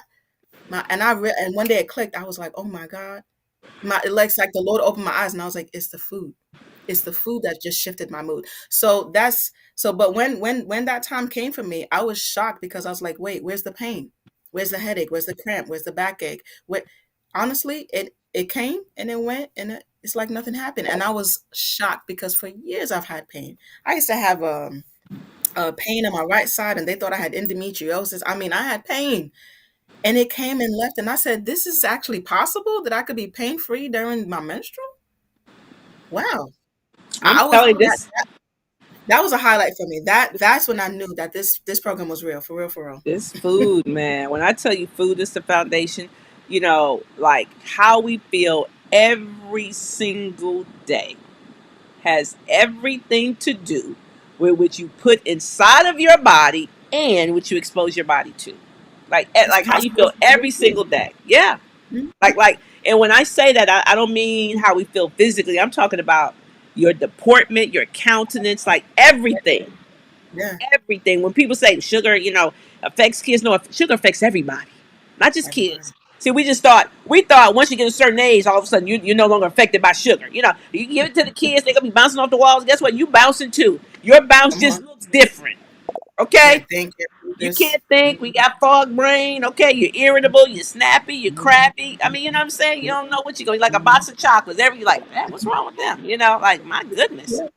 And one day it clicked. I was like, oh my God. Like the Lord opened my eyes, and I was like, it's the food. It's the food that just shifted my mood. But when that time came for me, I was shocked because I was like, wait, where's the pain? Where's the headache? Where's the cramp? Where's the backache? What honestly, it came and it went, and it's like nothing happened. And I was shocked because for years I've had pain. I used to have a pain on my right side, and they thought I had endometriosis. I mean, I had pain, and it came and left. And I said, this is actually possible that I could be pain free during my menstrual. Wow. I'm I was telling you, that this that was a highlight for me. That's when I knew that this program was real, for real, for real. this food, man. When I tell you food is the foundation, like how we feel every single day has everything to do with what you put inside of your body and what you expose your body to. It's Like how you feel possible for every you too. single day. Yeah. Mhm. And when I say that, I don't mean how we feel physically. I'm talking about your deportment, your countenance, like everything. Yeah, Everything. When people say sugar, affects kids, no, sugar affects everybody, not just everybody. kids. See, we thought once you get a certain age, all of a sudden you're no longer affected by sugar. You give it to the kids, they're gonna be bouncing off the walls. Guess what? You bouncing too. Your bounce Come just on. looks different. Okay? Can't think. You This. can't think. We got fog brain. Okay, you're irritable. You're snappy. You're Mhm. crappy. I mean, you know what I'm saying? You Yeah. don't know what you're going. Like a Mhm. box of chocolates. You like, man, what's wrong with them? Like, my goodness. Yeah.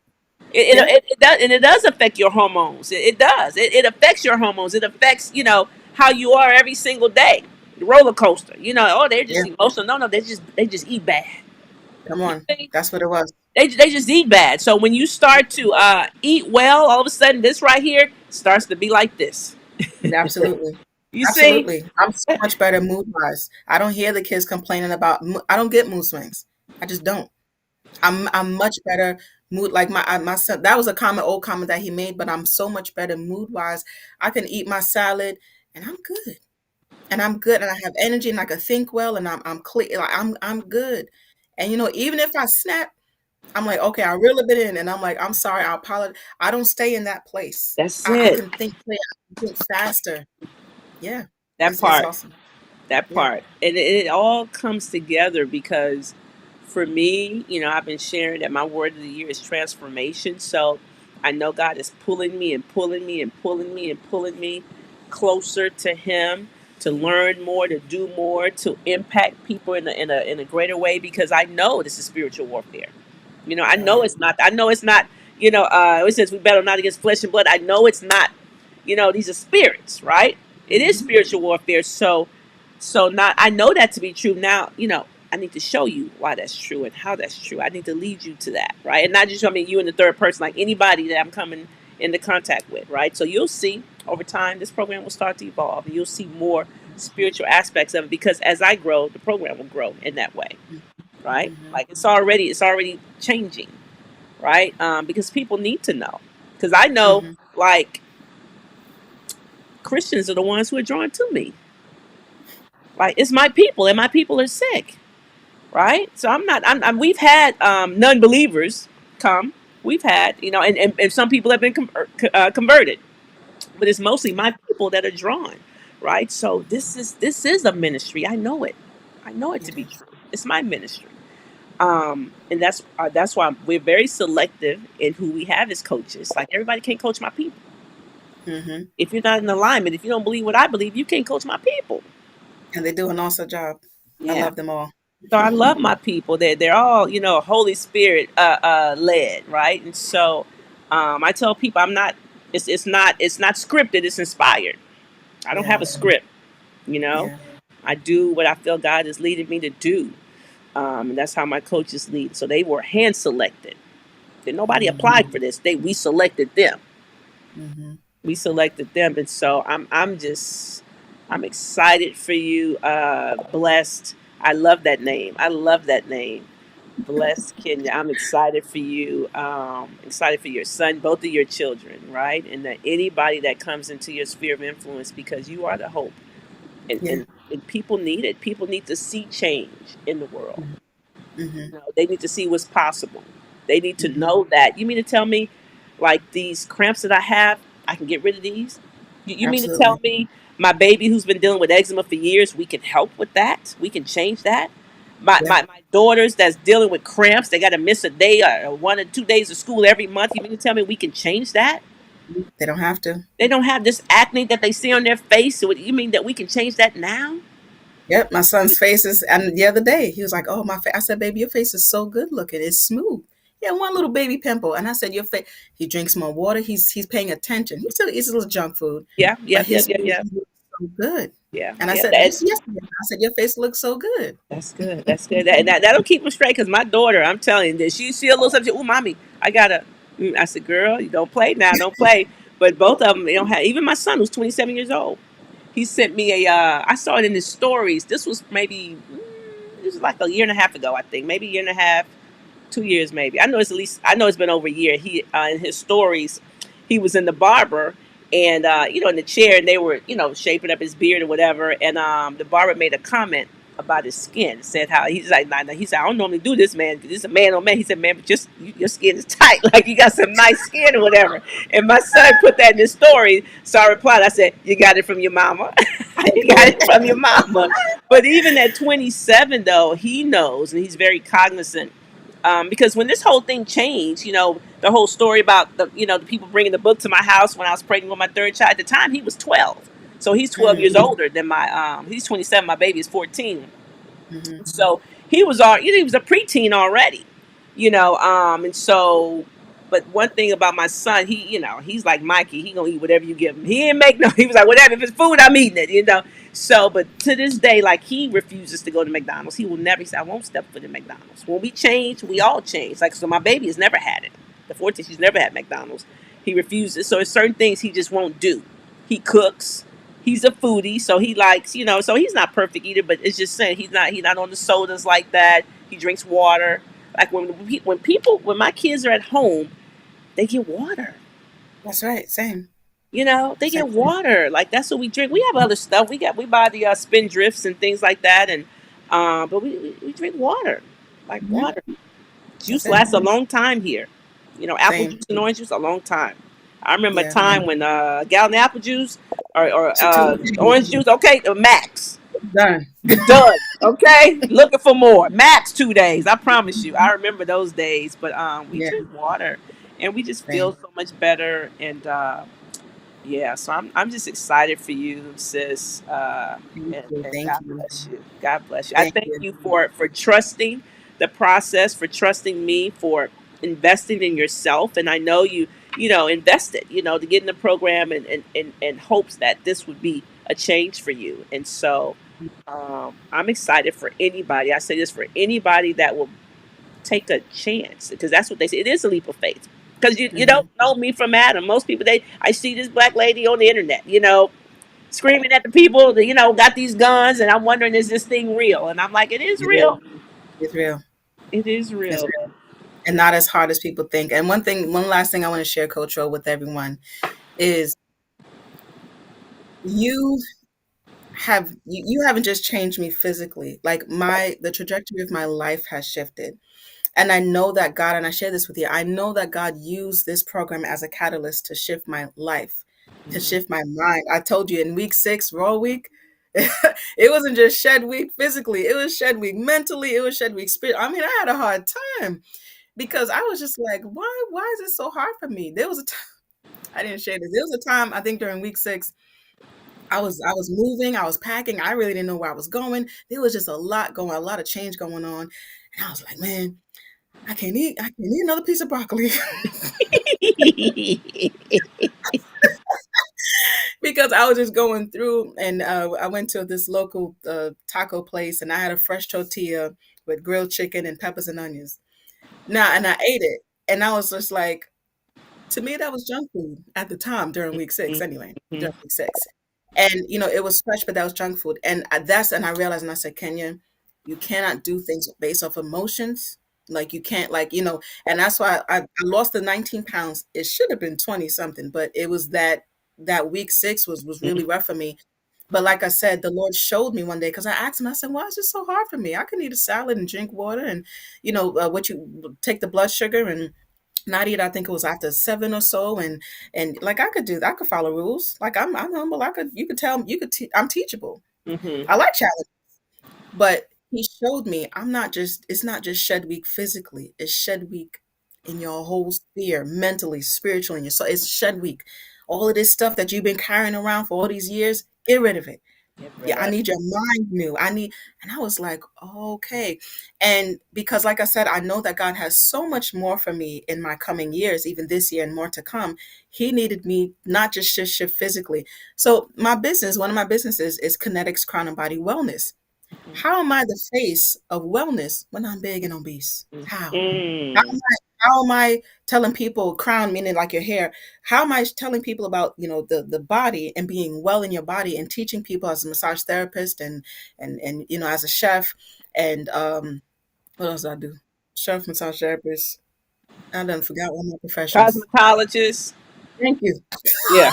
It, Yeah. it, it does, and it does affect your hormones. It does. It affects your hormones. It affects, how you are every single day. The roller coaster. Oh, they're Yeah. just emotional. No, no, they just eat bad. Come You on. see? That's what it was. They just eat bad. So when you start to eat well, all of a sudden this right here starts to be like this. Absolutely. You see? Absolutely. I'm so much better mood wise. I don't hear the kids complaining about. I don't get mood swings. I just don't. I'm much better mood, like my son. That was a old comment that he made, but I'm so much better mood wise. I can eat my salad and I'm good. And I'm good, and I have energy, and I can think well, and I'm clear. Like I'm good. And even if I snap, I'm like, okay, I reel a bit in, and I'm like, I'm sorry, I apologize. I don't stay in that place. That's I it. can think clear, I can think faster. Yeah, That it's part. awesome. That Yeah. part. And it all comes together because for me, I've been sharing that my word of the year is transformation. So I know God is pulling me and pulling me and pulling me and pulling me closer to Him to learn more, to do more, to impact people in a greater way because I know this is spiritual warfare. I Oh know yeah. it's not. I know it's not. It says we battle not against flesh and blood. I know it's not. These are spirits, right? It is Mhm. spiritual warfare. So not. I know that to be true. Now, I need to show you why that's true and how that's true. I need to lead you to that, right? And not just you in the third person, like anybody that I'm coming into contact with, right? So you'll see over time this program will start to evolve, and you'll see more spiritual aspects of it because as I grow, the program will grow in that way, right? Mhm. Like it's already changing, right? Because people need to know. Because I know, Mhm. like Christians are the ones who are drawn to me. Like it's my people, and my people are sick, right? So I'm not. We've had non-believers come. We've had, and some people have been converted, but it's mostly my people that are drawn, right? So this is a ministry. I know it. I know it to be Okay. true. It's my ministry. And that's why we're very selective in who we have as coaches. Like everybody can't coach my people. Mhm. If you're not in alignment, if you don't believe what I believe, you can't coach my people. And they do an awesome job. I Yeah. love them all. So I love my people. They're all, Holy Spirit led, right? And so I tell people I'm not. It's not scripted. It's inspired. I don't Yeah. have a script. You know, Yeah. I do what I feel God is leading me to do, and that's how my coaches lead. So they were hand selected. Nobody Mhm. applied for this. We selected them. Mhm. We selected them, and so I'm excited for you. Blessed. I love that name. I love that name. Blessed Kenya. I'm excited for you. Excited for your son, both of your children, right? And that anybody that comes into your sphere of influence, because you are the hope, and Yeah. and people need it. People need to see change in the world. Mhm. Mhm. They need to see what's possible. They need to Mhm. know that. You mean to tell me, like these cramps that I have, I can get rid of these? You mean to tell Absolutely. me my baby who's been dealing with eczema for years, we can help with that? We can change that? My, Yeah. my, my daughters that's dealing with cramps, they got to miss a day or 1 or 2 days of school every month. You mean to tell me we can change that? They don't have to. They don't have this acne that they see on their face. So you mean that we can change that now? Yep, my son's face is, and the other day he was like, "Oh, my face." I said, "Baby, your face is so good looking. It's smooth." Yeah, one little baby pimple, and I said, "Your face." He drinks more water. He's paying attention. He still eats a little junk food, Yeah, yeah, but yeah, his yeah, face yeah, looks so good. yeah, And I yeah. said just yesterday, I said, "Your face looks so good." That's good. That's good. That'll keep them straight. Cause my daughter, I'm telling you, that she see a little something. Oh, mommy, I gotta. I said, girl, you don't play now. Don't play. But both of them, they don't have. Even my son, who's 27 years old, he sent me a. I saw it in his stories. This was maybe. This was like a year and a half ago, I think. Maybe a year and a half, 2 years maybe. I know it's at least. I know it's been over a year. He in his stories, he was in the barber and in the chair, and they were shaping up his beard or whatever. And the barber made a comment about his skin. Said how he's like, nah, nah. He said, I don't normally do this, man. This is a man on man. He said, man, but just your skin is tight, like you got some nice skin or whatever. And my son put that in his story. So I replied, I said, you got it from your mama. You got it from your mama. But even at 27, though, he knows and he's very cognizant. Because when this whole thing changed, the whole story about the people bringing the book to my house when I was pregnant with my third child. At the time, he was 12, so he's 12 years Mhm. older than my. He's 27. My baby is 14. Mhm. So he was all he was a preteen already, and so. But one thing about my son, he's like Mikey. He gonna eat whatever you give him. He ain't make no. He was like, whatever. If it's food, I'm eating it. So, but to this day, like he refuses to go to McDonald's. He will never. He said, I won't step foot in McDonald's. When we change, we all change. Like so, my baby has never had it. The 14, she's never had McDonald's. He refuses. So, there's certain things he just won't do. He cooks. He's a foodie, so he likes, so he's not perfect either, but it's just saying he's not on the sodas like that. He drinks water. Like when my kids are at home, they get water. That's right. Same. They Same. get water. Like that's what we drink. We have other stuff. We buy the spin drifts and things like that, and but we drink water, like Mhm. water. That's Juice it. lasts a long time here. Apple Same. juice and orange juice a long time. I remember a Yeah. time when a gallon of apple juice or So 2 days. orange juice. Okay, the max. Done. Done. Okay, looking for more. Max 2 days. I promise you. I remember those days. But we Yeah. drink water, and we just feel Same. so much better. And yeah, so I'm just excited for you, sis. Thank And, you. and Thank God you. bless you. God bless you. I Thank thank you. you for trusting the process, for trusting me, for investing in yourself. And I know you invested, to get in the program and hopes that this would be a change for you. And so I'm excited for anybody. I say this for anybody that will take a chance because that's what they say. It is a leap of faith because you don't Mhm. know me from Adam. Most people I see this black lady on the internet, screaming at the people that got these guns, and I'm wondering is this thing real? And I'm like, it is It is. real. It's real. It is It's real. real. And not as hard as people think. And one last thing I want to share, Coach O, with everyone is you you haven't just changed me physically. Like the trajectory of my life has shifted. And I know that God, and I share this with you, I know that God used this program as a catalyst to shift my life, to Mhm. shift my mind. I told you in week 6, Raw Week, It wasn't just shed week physically, it was shed week mentally, it was shed week spirit. I mean, I had a hard time because I was just like, why is it so hard for me? There was a time I didn't share this. There was a time I think during week 6, I was moving, I was packing, I really didn't know where I was going. There was just a lot of change going on. And I was like, man, I can't eat another piece of broccoli because I was just going through, and I went to this local taco place, and I had a fresh tortilla with grilled chicken and peppers and onions. Now, and I ate it, and I was just like, to me, that was junk food at the time during week 6, anyway, Mhm. during week 6. And, it was fresh, but that was junk food. And and I realized, and I said, Kenya, you cannot do things based off emotions. Like, you can't, like, and that's why I lost the 19 pounds. It should have been 20 something, but it was that week 6 was really rough for me. But like I said, the Lord showed me one day because I asked him, I said, why is this so hard for me? I can eat a salad and drink water and, what you take the blood sugar and not eat. I think it was after 7 or so, and like I could do that. I could follow rules. Like I'm humble. You could tell I'm teachable. Mhm. I like challenge, but he showed me it's not just shed week physically. It's shed week in your whole sphere, mentally, spiritually, and your soul. It's shed week. All of this stuff that you've been carrying around for all these years, get rid of it. Get Yeah, rid I of. need your mind new. And I was like, okay. And because, like I said, I know that God has so much more for me in my coming years, even this year and more to come. He needed me not just shift physically. So one of my businesses is Kinetics Crown and Body Wellness. Mhm. How am I the face of wellness when I'm big and obese? How? How Mhm. am how am I telling people crown meaning like your hair? How am I telling people about the body and being well in your body and teaching people as a massage therapist and as a chef and what else do I do? Chef, massage therapist. I done forgot all my professions. Cosmetologist. Thank you. Yeah.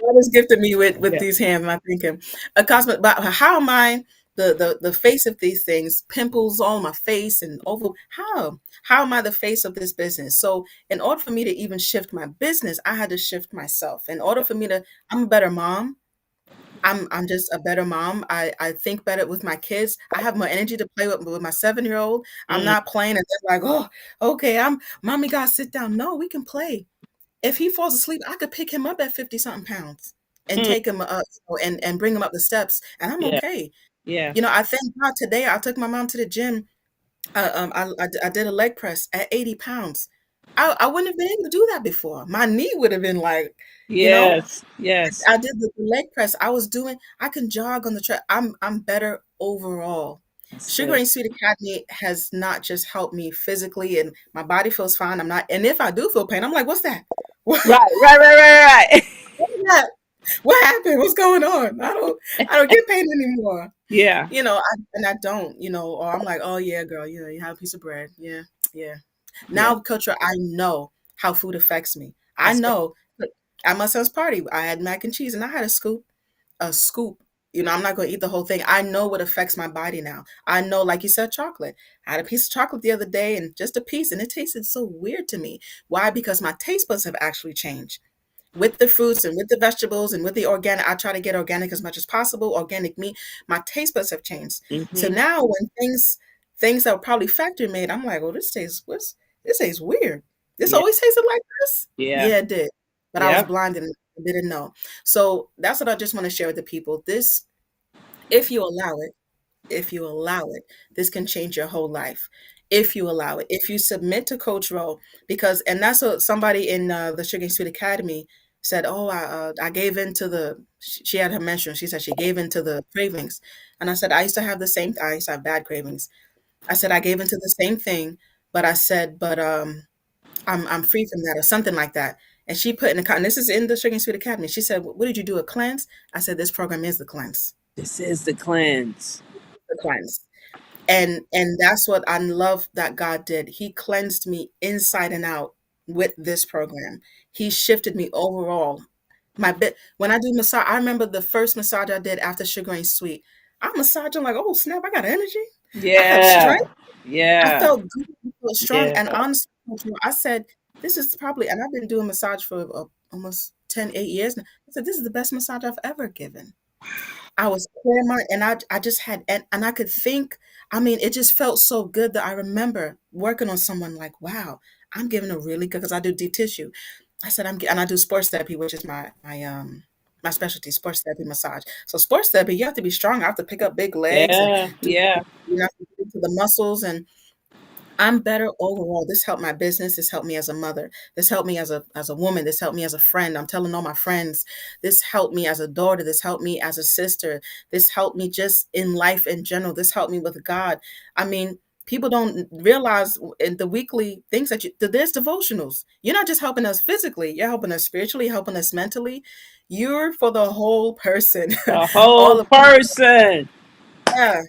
God has gifted me with Yeah. these hands, and I thank Him. A cosmet, but how am I the face of these things? Pimples all on my face and over. How am I the face of this business? So, in order for me to even shift my business, I had to shift myself. In order for me to, I'm a better mom. I'm just a better mom. I think better with my kids. I have more energy to play with my 7-year-old. I'm Mm, not playing and they're like, oh, okay, mommy gotta sit down. No, we can play. If he falls asleep, I could pick him up at 50 something pounds and mm. take him up and bring him up the steps, and I'm Yeah. okay. Yeah. I thank God today I took my mom to the gym. I did a leg press at 80 pounds. I wouldn't have been able to do that before. My knee would have been like, you know, Yes. Yes. I did the leg press. I can jog on the track. I'm better overall. That's Sugar good. and Sweet Academy has not just helped me physically and my body feels fine. I'm not, and if I do feel pain, I'm like, what's that? What, Right. Right. Right. Right. Right. what's that? What happened? What's going on? I don't get pain anymore. Yeah. And I don't, or I'm like, oh yeah, girl, you have a piece of bread. Yeah, yeah. Yeah. Now, culture, I know how food affects me. I That's good. know. Look, at my son's party, I had mac and cheese and I had a scoop. I'm not going to eat the whole thing. I know what affects my body now. I know, like you said, chocolate. I had a piece of chocolate the other day and just a piece, and it tasted so weird to me. Why? Because my taste buds have actually changed with the fruits and with the vegetables and with the organic. I try to get organic as much as possible, organic meat. My taste buds have changed. So Mhm. now when things that were probably factory made, I'm like, oh, this tastes weird. This Yeah. always tasted like this? Yeah. Yeah, it did. But I was Yeah. blinded and didn't know. So that's what I just want to share with the people. This, if you allow it, if you allow it, this can change your whole life. If you allow it, if you submit to Coach Rowe, because and that's what somebody in the Sugar and Sweet Academy said. Oh, I gave in to the. She had her mention. She said she gave in to the cravings, and I said I used to have the same. I used to have bad cravings. I said I gave into the same thing, but I said, but I'm free from that or something like that. And she put in the and this is in the Sugar and Sweet Academy. She said, "What did you do? A cleanse?" I said, "This program is the cleanse. This is the cleanse. The cleanse." And that's what I love that God did. He cleansed me inside and out with this program. He shifted me overall. My bit when I do massage, I remember the first massage I did after Sugar and Sweet. I'm massaging like, oh snap, I got energy. I have Yeah. strength. I Yeah. felt good, I felt strong. Yeah. And honestly, I said, this is probably, and I've been doing massage for almost 10, 8 years now. I said, this is the best massage I've ever given. I was clear mind, and I just had, and I could think. I mean, it just felt so good that I remember working on someone like, wow, I'm giving a really good, because I do deep tissue. I said, and I do sports therapy, which is my specialty, sports therapy massage. So sports therapy, you have to be strong. I have to pick up big legs and Yeah, do, yeah. to get into the muscles, and I'm better overall. This helped my business. This helped me as a mother. This helped me as a woman. This helped me as a friend. I'm telling all my friends. This helped me as a daughter. This helped me as a sister. This helped me just in life in general. This helped me with God. I mean, people don't realize in the weekly things that there's devotionals. You're not just helping us physically. You're helping us spiritually, helping us mentally. You're for the whole person. The whole All of person. yeah,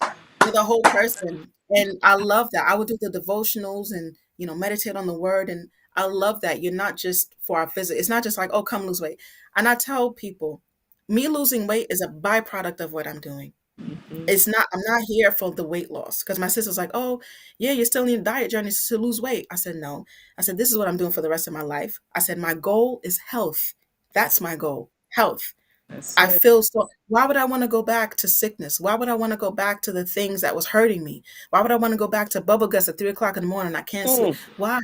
you're the whole person. And I love that. I would do the devotionals and, meditate on the word. And I love that. You're not just for our physique. It's not just like, oh, come lose weight. And I tell people, me losing weight is a byproduct of what I'm doing. Hmm. I'm not here for the weight loss. Because my sister's like, oh, yeah, you're still in a diet journey to lose weight. I said, no. I said, this is what I'm doing for the rest of my life. I said, my goal is health. That's my goal, health. That's I it. feel so why would I wanna go back to sickness? Why would I wanna go back to the things that was hurting me? Why would I wanna go back to bubble guts at 3 o'clock in the morning? I can't sleep. Mm. Why?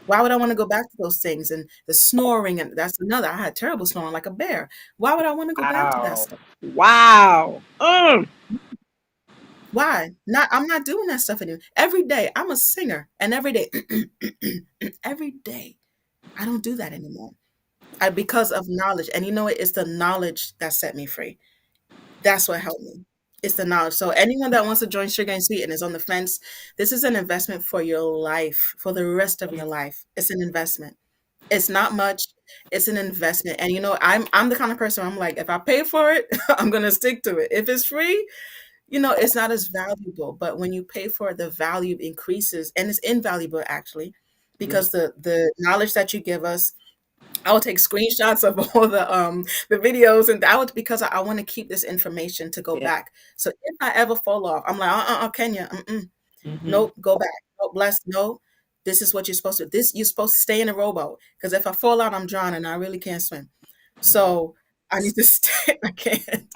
Why would I wanna go back to those things? And the snoring, and that's another. I had terrible snoring like a bear. Why would I wanna go back to that Wow. stuff? Wow. Mm. Why? I'm not doing that stuff anymore. Every day, I'm a singer, and every day, every day, I don't do that anymore. Because of knowledge. And you know what? It's the knowledge that set me free. That's what helped me. It's the knowledge. So anyone that wants to join Sugar and Sweet and is on the fence, this is an investment for your life, for the rest of your life. It's an investment. It's not much. It's an investment. And I'm the kind of person I'm like, if I pay for it, I'm gonna stick to it. If it's free, it's not as valuable. But when you pay for it, the value increases, and it's invaluable actually, Mm. because the knowledge that you give us, I would take screenshots of all the videos, and I would, because I want to keep this information to go Yeah. back. So if I ever fall off, I'm like, Kenya, Hmm. nope, go back. No, bless, no. This is what you're supposed to. This you're supposed to stay in a rowboat, because if I fall out, I'm drowning. I really can't swim. So I need to stay. I can't.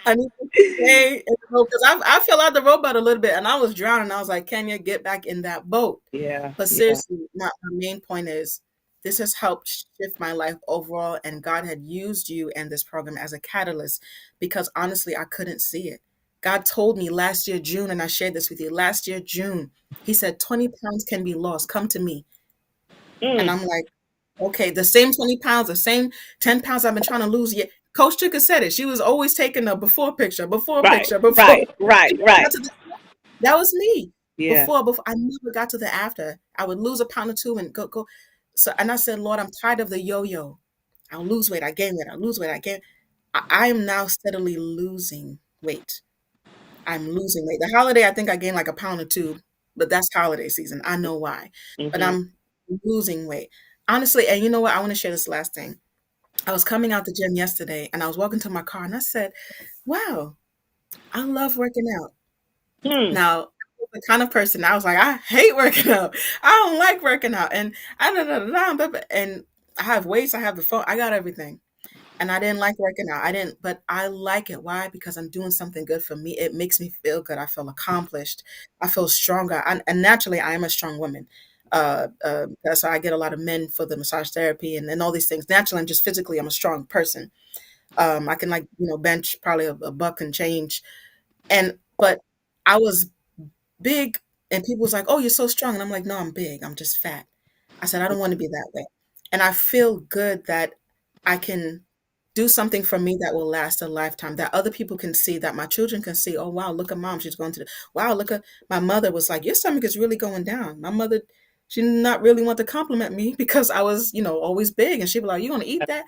I need to stay in the boat, because I fell out the rowboat a little bit and I was drowning. I was like, Kenya, get back in that boat. Yeah. But Yeah. seriously, my main point is this has helped shift my life overall, and God had used you and this program as a catalyst, because honestly, I couldn't see it. God told me last year, June, and I shared this with you last year, June. He said, 20 pounds can be lost. Come to me. And Mm. I'm like, okay, the same 20 pounds, the same 10 pounds I've been trying to lose. Yet Coach Chika said it. She was always taking a before picture, before Right. picture, before. Right. Right. She never Right. got to that was me. Yeah. Before I never got to the after. I would lose a pound or two and go. So, and I said, Lord, I'm tired of the yo-yo. I'll lose weight, I gain weight, I'll lose weight, I gain. I am now steadily losing weight. I'm losing weight. The holiday, I think I gained like a pound or two, but that's holiday season. I know why. But Hmm. I'm losing weight. Honestly, and you know what? I want to share this last thing. I was coming out the gym yesterday and I was walking to my car and I said, wow, I love working out. Hmm. Now, I'm the kind of person I was like, I hate working out. I don't like working out. And I and I have weights, I have the phone, I got everything. And I didn't like working out. I didn't, but I like it. Why? Because I'm doing something good for me. It makes me feel good. I feel accomplished. I feel stronger. And naturally, I am a strong woman. That's why I get a lot of men for the massage therapy and all these things. Naturally, I'm just physically, I'm a strong person. I can like, bench probably a buck and change. But I was big, and people was like, "Oh, you're so strong." And I'm like, "No, I'm big. I'm just fat." I said, "I don't want to be that way." And I feel good that I can do something for me that will last a lifetime, that other people can see, that my children can see, "Oh, wow, look at mom. She's going to the wow, look at my mother was like, your stomach is really going down." My mother, she did not really want to compliment me because I was, always big. And she'd be like, "You gonna eat that?"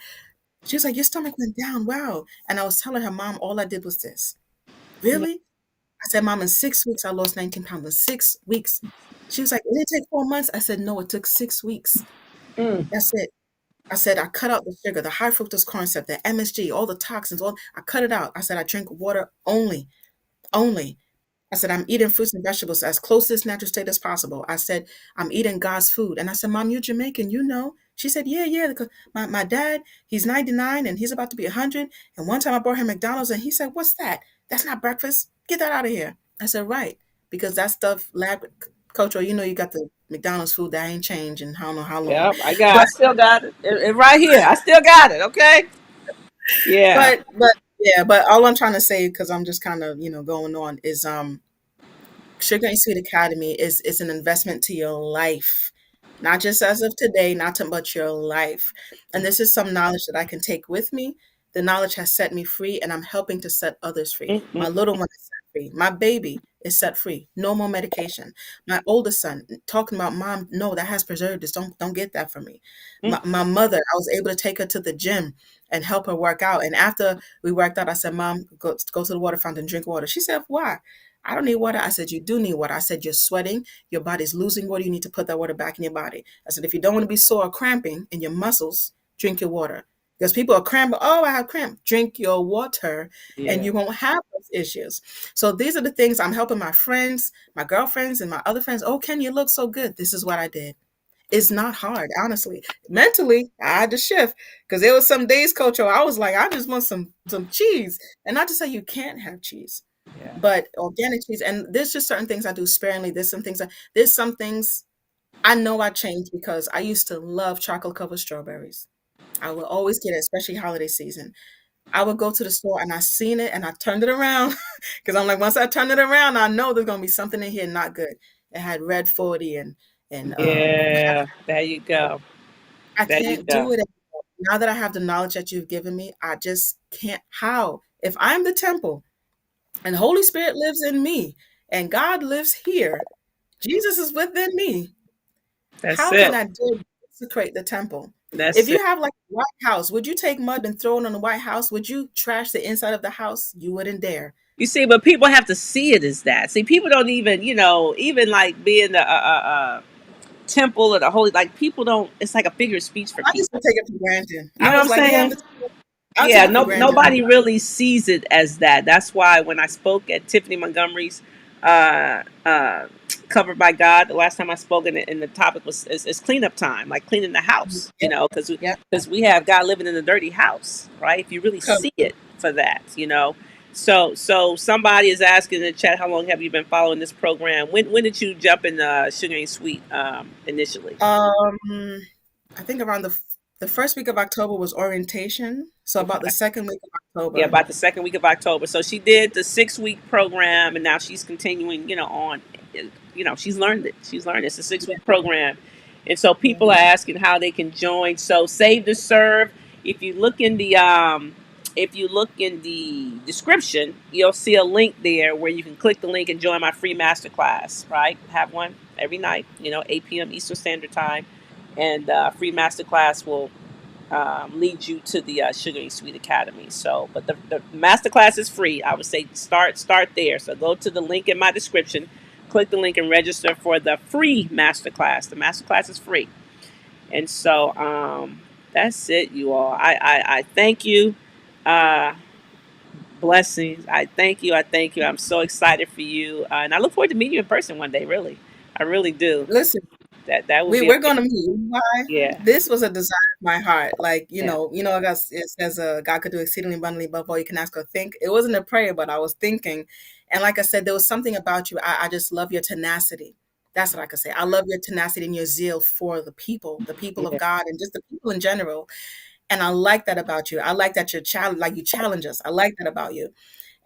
She was like, "Your stomach went down. Wow." And I was telling her, "Mom, all I did was this." Really? I said, "Mom, in 6 weeks, I lost 19 pounds in 6 weeks." She was like, "It didn't take 4 months." I said, "No, it took 6 weeks. Mm. That's it." I said, "I cut out the sugar, the high fructose corn syrup, the MSG, all the toxins, I cut it out." I said, "I drink water only, only." I said, "I'm eating fruits and vegetables as close to its natural state as possible." I said, "I'm eating God's food." And I said, "Mom, you're Jamaican, you know." She said, yeah, yeah, because my dad, he's 99 and he's about to be 100. And one time I brought him McDonald's and he said, what's that? That's not breakfast. Get that out of here. I said, right. Because that stuff, lab, Coach, you know, you got the McDonald's food that ain't changed in I don't know how long. Yep, I But still got it right here. I still got it. Okay. Yeah. but yeah, but all I'm trying to say, because I'm just kind of, going on, is Sugar and Sweet Academy is an investment to your life, not just as of today, not to but your life. And this is some knowledge that I can take with me. The knowledge has set me free, and I'm helping to set others free. Mm-mm. My little one is set free. My baby is set free. No more medication. My oldest son talking about, mom, no, that has preservatives. Don't get that for me. My mother, I was able to take her to the gym and help her work out. And after we worked out, I said, Mom, go to the water fountain, drink water. She said, why? I don't need water. I said, you do need water. I said, you're sweating. Your body's losing water. You need to put that water back in your body. I said, if you don't want to be sore or cramping in your muscles, drink your water. Because people are cramping. Oh, I have cramp. Drink your water and Yeah. you won't have those issues. So these are the things I'm helping my friends, my girlfriends, and my other friends. Oh, Ken, you look so good. This is what I did. It's not hard, honestly. Mentally, I had to shift because there was some days, Coach, I was like, I just want some cheese. And not to say you can't have cheese, Yeah. but organic cheese. And there's just certain things I do sparingly. There's some things I know I changed because I used to love chocolate covered strawberries. I would always get it, especially holiday season. I would go to the store and I seen it and I turned it around because I'm like, once I turn it around, I know there's gonna be something in here not good. It had red 40 and Yeah. There you go. I There you can't go. do it anymore. Now that I have the knowledge that you've given me, I just can't. How? If I'm the temple and Holy Spirit lives in me and God lives here, Jesus is within me. That's How can it. I desecrate the temple? If That's you it. have like a White House, would you take mud and throw it on the White House? Would you trash the inside of the house? You wouldn't dare. You see, but people have to see it as that. See, people don't even, even like being the temple or the holy, like people don't. It's like a figure of speech for I used to people. take it for granted. You I know what I'm was like, yeah, I'm saying? the temple. I'll take Yeah, it for no, granted. nobody really sees it as that. That's why when I spoke at Tiffany Montgomery's uh, uh, "Covered by God," the last time I spoke, and the topic was is cleanup time, like cleaning the house. Yep, Because yep. we have God living in a dirty house, right? If you really Come. see it for that. So somebody is asking in the chat, how long have you been following this program? When did you jump in Sugar and Sweet initially? I think around the first week of October was orientation. So about the Okay. second week of Yeah, October. about the second week of October. So she did the 6 week program, and now she's continuing. On. She's learned it. She's learned it. It's a six Yeah, week program, and so yeah. people are asking how they can join. So Save to Serve. If you look in the description, you'll see a link there where you can click the link and join my free masterclass. Right, have one every night. 8 p.m. Eastern Standard Time, and free masterclass will lead you to the Sugar and Sweet Academy. So, but the masterclass is free. I would say start there. So go to the link in my description, click the link and register for the free masterclass. The masterclass is free, and so that's it, you all. I thank you. Uh, Blessings. I thank you. I thank you. I'm so excited for you, and I look forward to meeting you in person one day. Really, I really do. Listen, That would we be we're amazing. gonna meet. Why? Yeah, This was a desire of my heart. Like, yeah, I guess it says God could do exceedingly abundantly above all you can ask or think. It wasn't a prayer, but I was thinking. And like I said, there was something about you. I just love your tenacity. That's what I could say. I love your tenacity and your zeal for the people of yeah. God, and just the people in general. And I like that about you. I like that you challenge us. I like that about you.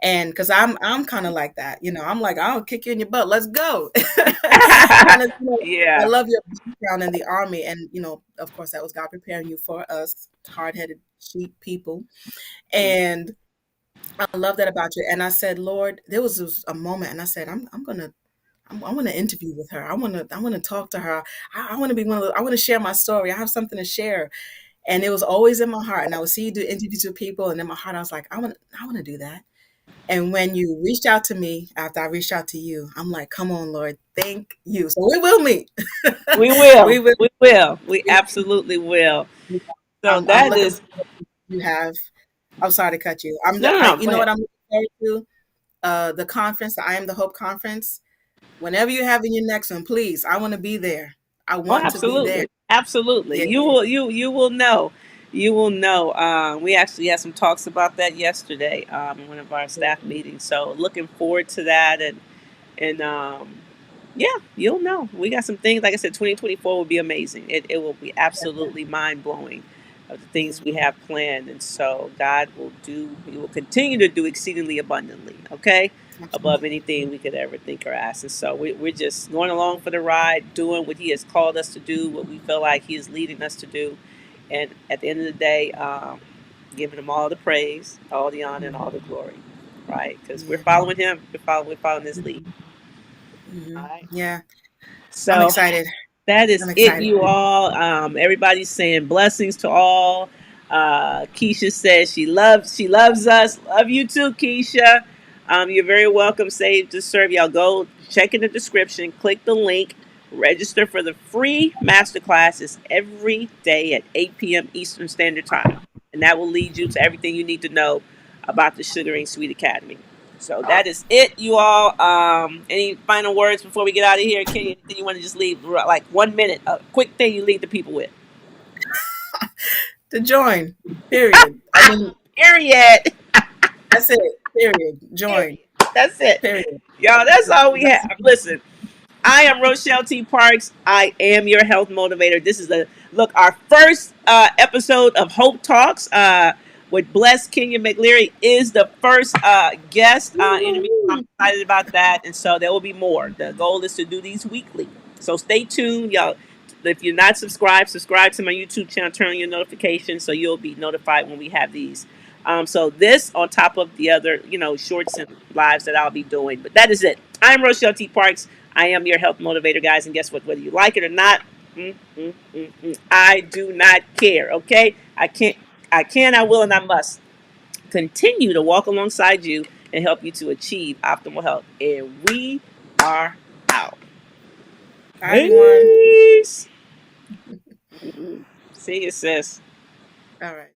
And because I'm kind of like that, I'm like, I'll kick you in your butt. Let's go. kind of, I Yeah. love your background in the army. And, of course, that was God preparing you for us hard headed sheep people. And I love that about you. And I said, Lord, there was a moment, and I said, I want to interview with her. I want to talk to her. I want to be one of I want to share my story. I have something to share. And it was always in my heart. And I would see you do interviews with people. And in my heart, I was like, I want to do that. And when you reached out to me after I reached out to you, I'm like, come on, Lord, thank you. So we will meet. We will. we will. We will. We absolutely will. So I'm that looking is forward to you have. I'm sorry to cut you. no, no, no. You Go know ahead. what I'm looking forward to? The conference, the I Am the Hope conference. Whenever you're having your next one, please, I want to be there. I Oh, want to be there. absolutely, absolutely. Yeah. You will know, you will know. We actually had some talks about that yesterday in one of our staff meetings. So looking forward to that, and yeah, you'll know. We got some things. Like I said, 2024 will be amazing. It will be absolutely mind blowing of the things we Mhm. have planned, and so God will do. He will continue to do exceedingly abundantly. Okay, above Absolutely. anything we could ever think or ask. And so we're just going along for the ride, doing what He has called us to do, what we feel like He is leading us to do, and at the end of the day, giving Him all the praise, all the honor, and all the Mhm. glory. Right, because we're Yeah. following Him. We're following His lead. Mhm. All Mhm. right. Yeah. I'm So excited. that is I'm it, excited. you all. Everybody's saying blessings to all. Keisha says she loves us. Love you too, Keisha. You're very welcome. Save to serve. Y'all go check in the description. Click the link. Register for the free masterclasses every day at 8 p.m. Eastern Standard Time, and that will lead you to everything you need to know about the Sugaring Sweet Academy. So that is it, you all. Any final words before we get out of here? Kenny, anything you want to just leave, like 1 minute, a quick thing you leave the people with? To join. Period. I mean, Period. that's it. Period. Join. Period. That's it. Period. Y'all, that's all we That's have. Listen, I am Rochelle T. Parks. I am your health motivator. This is our first episode of Hope Talks with Bless Kenya McLeary is the first guest interview. I'm Woo-hoo. excited about that, and so there will be more. The goal is to do these weekly, so stay tuned, y'all. If you're not subscribed, subscribe to my YouTube channel. Turn on your notifications so you'll be notified when we have these. So this on top of the other, shorts and lives that I'll be doing. But that is it. I'm Rochelle T. Parks. I am your health motivator, guys. And guess what? Whether you like it or not, I do not care. Okay? I can, I will, and I must continue to walk alongside you and help you to achieve optimal health. And we are out. Bye, everyone. Peace. See you, sis. All right.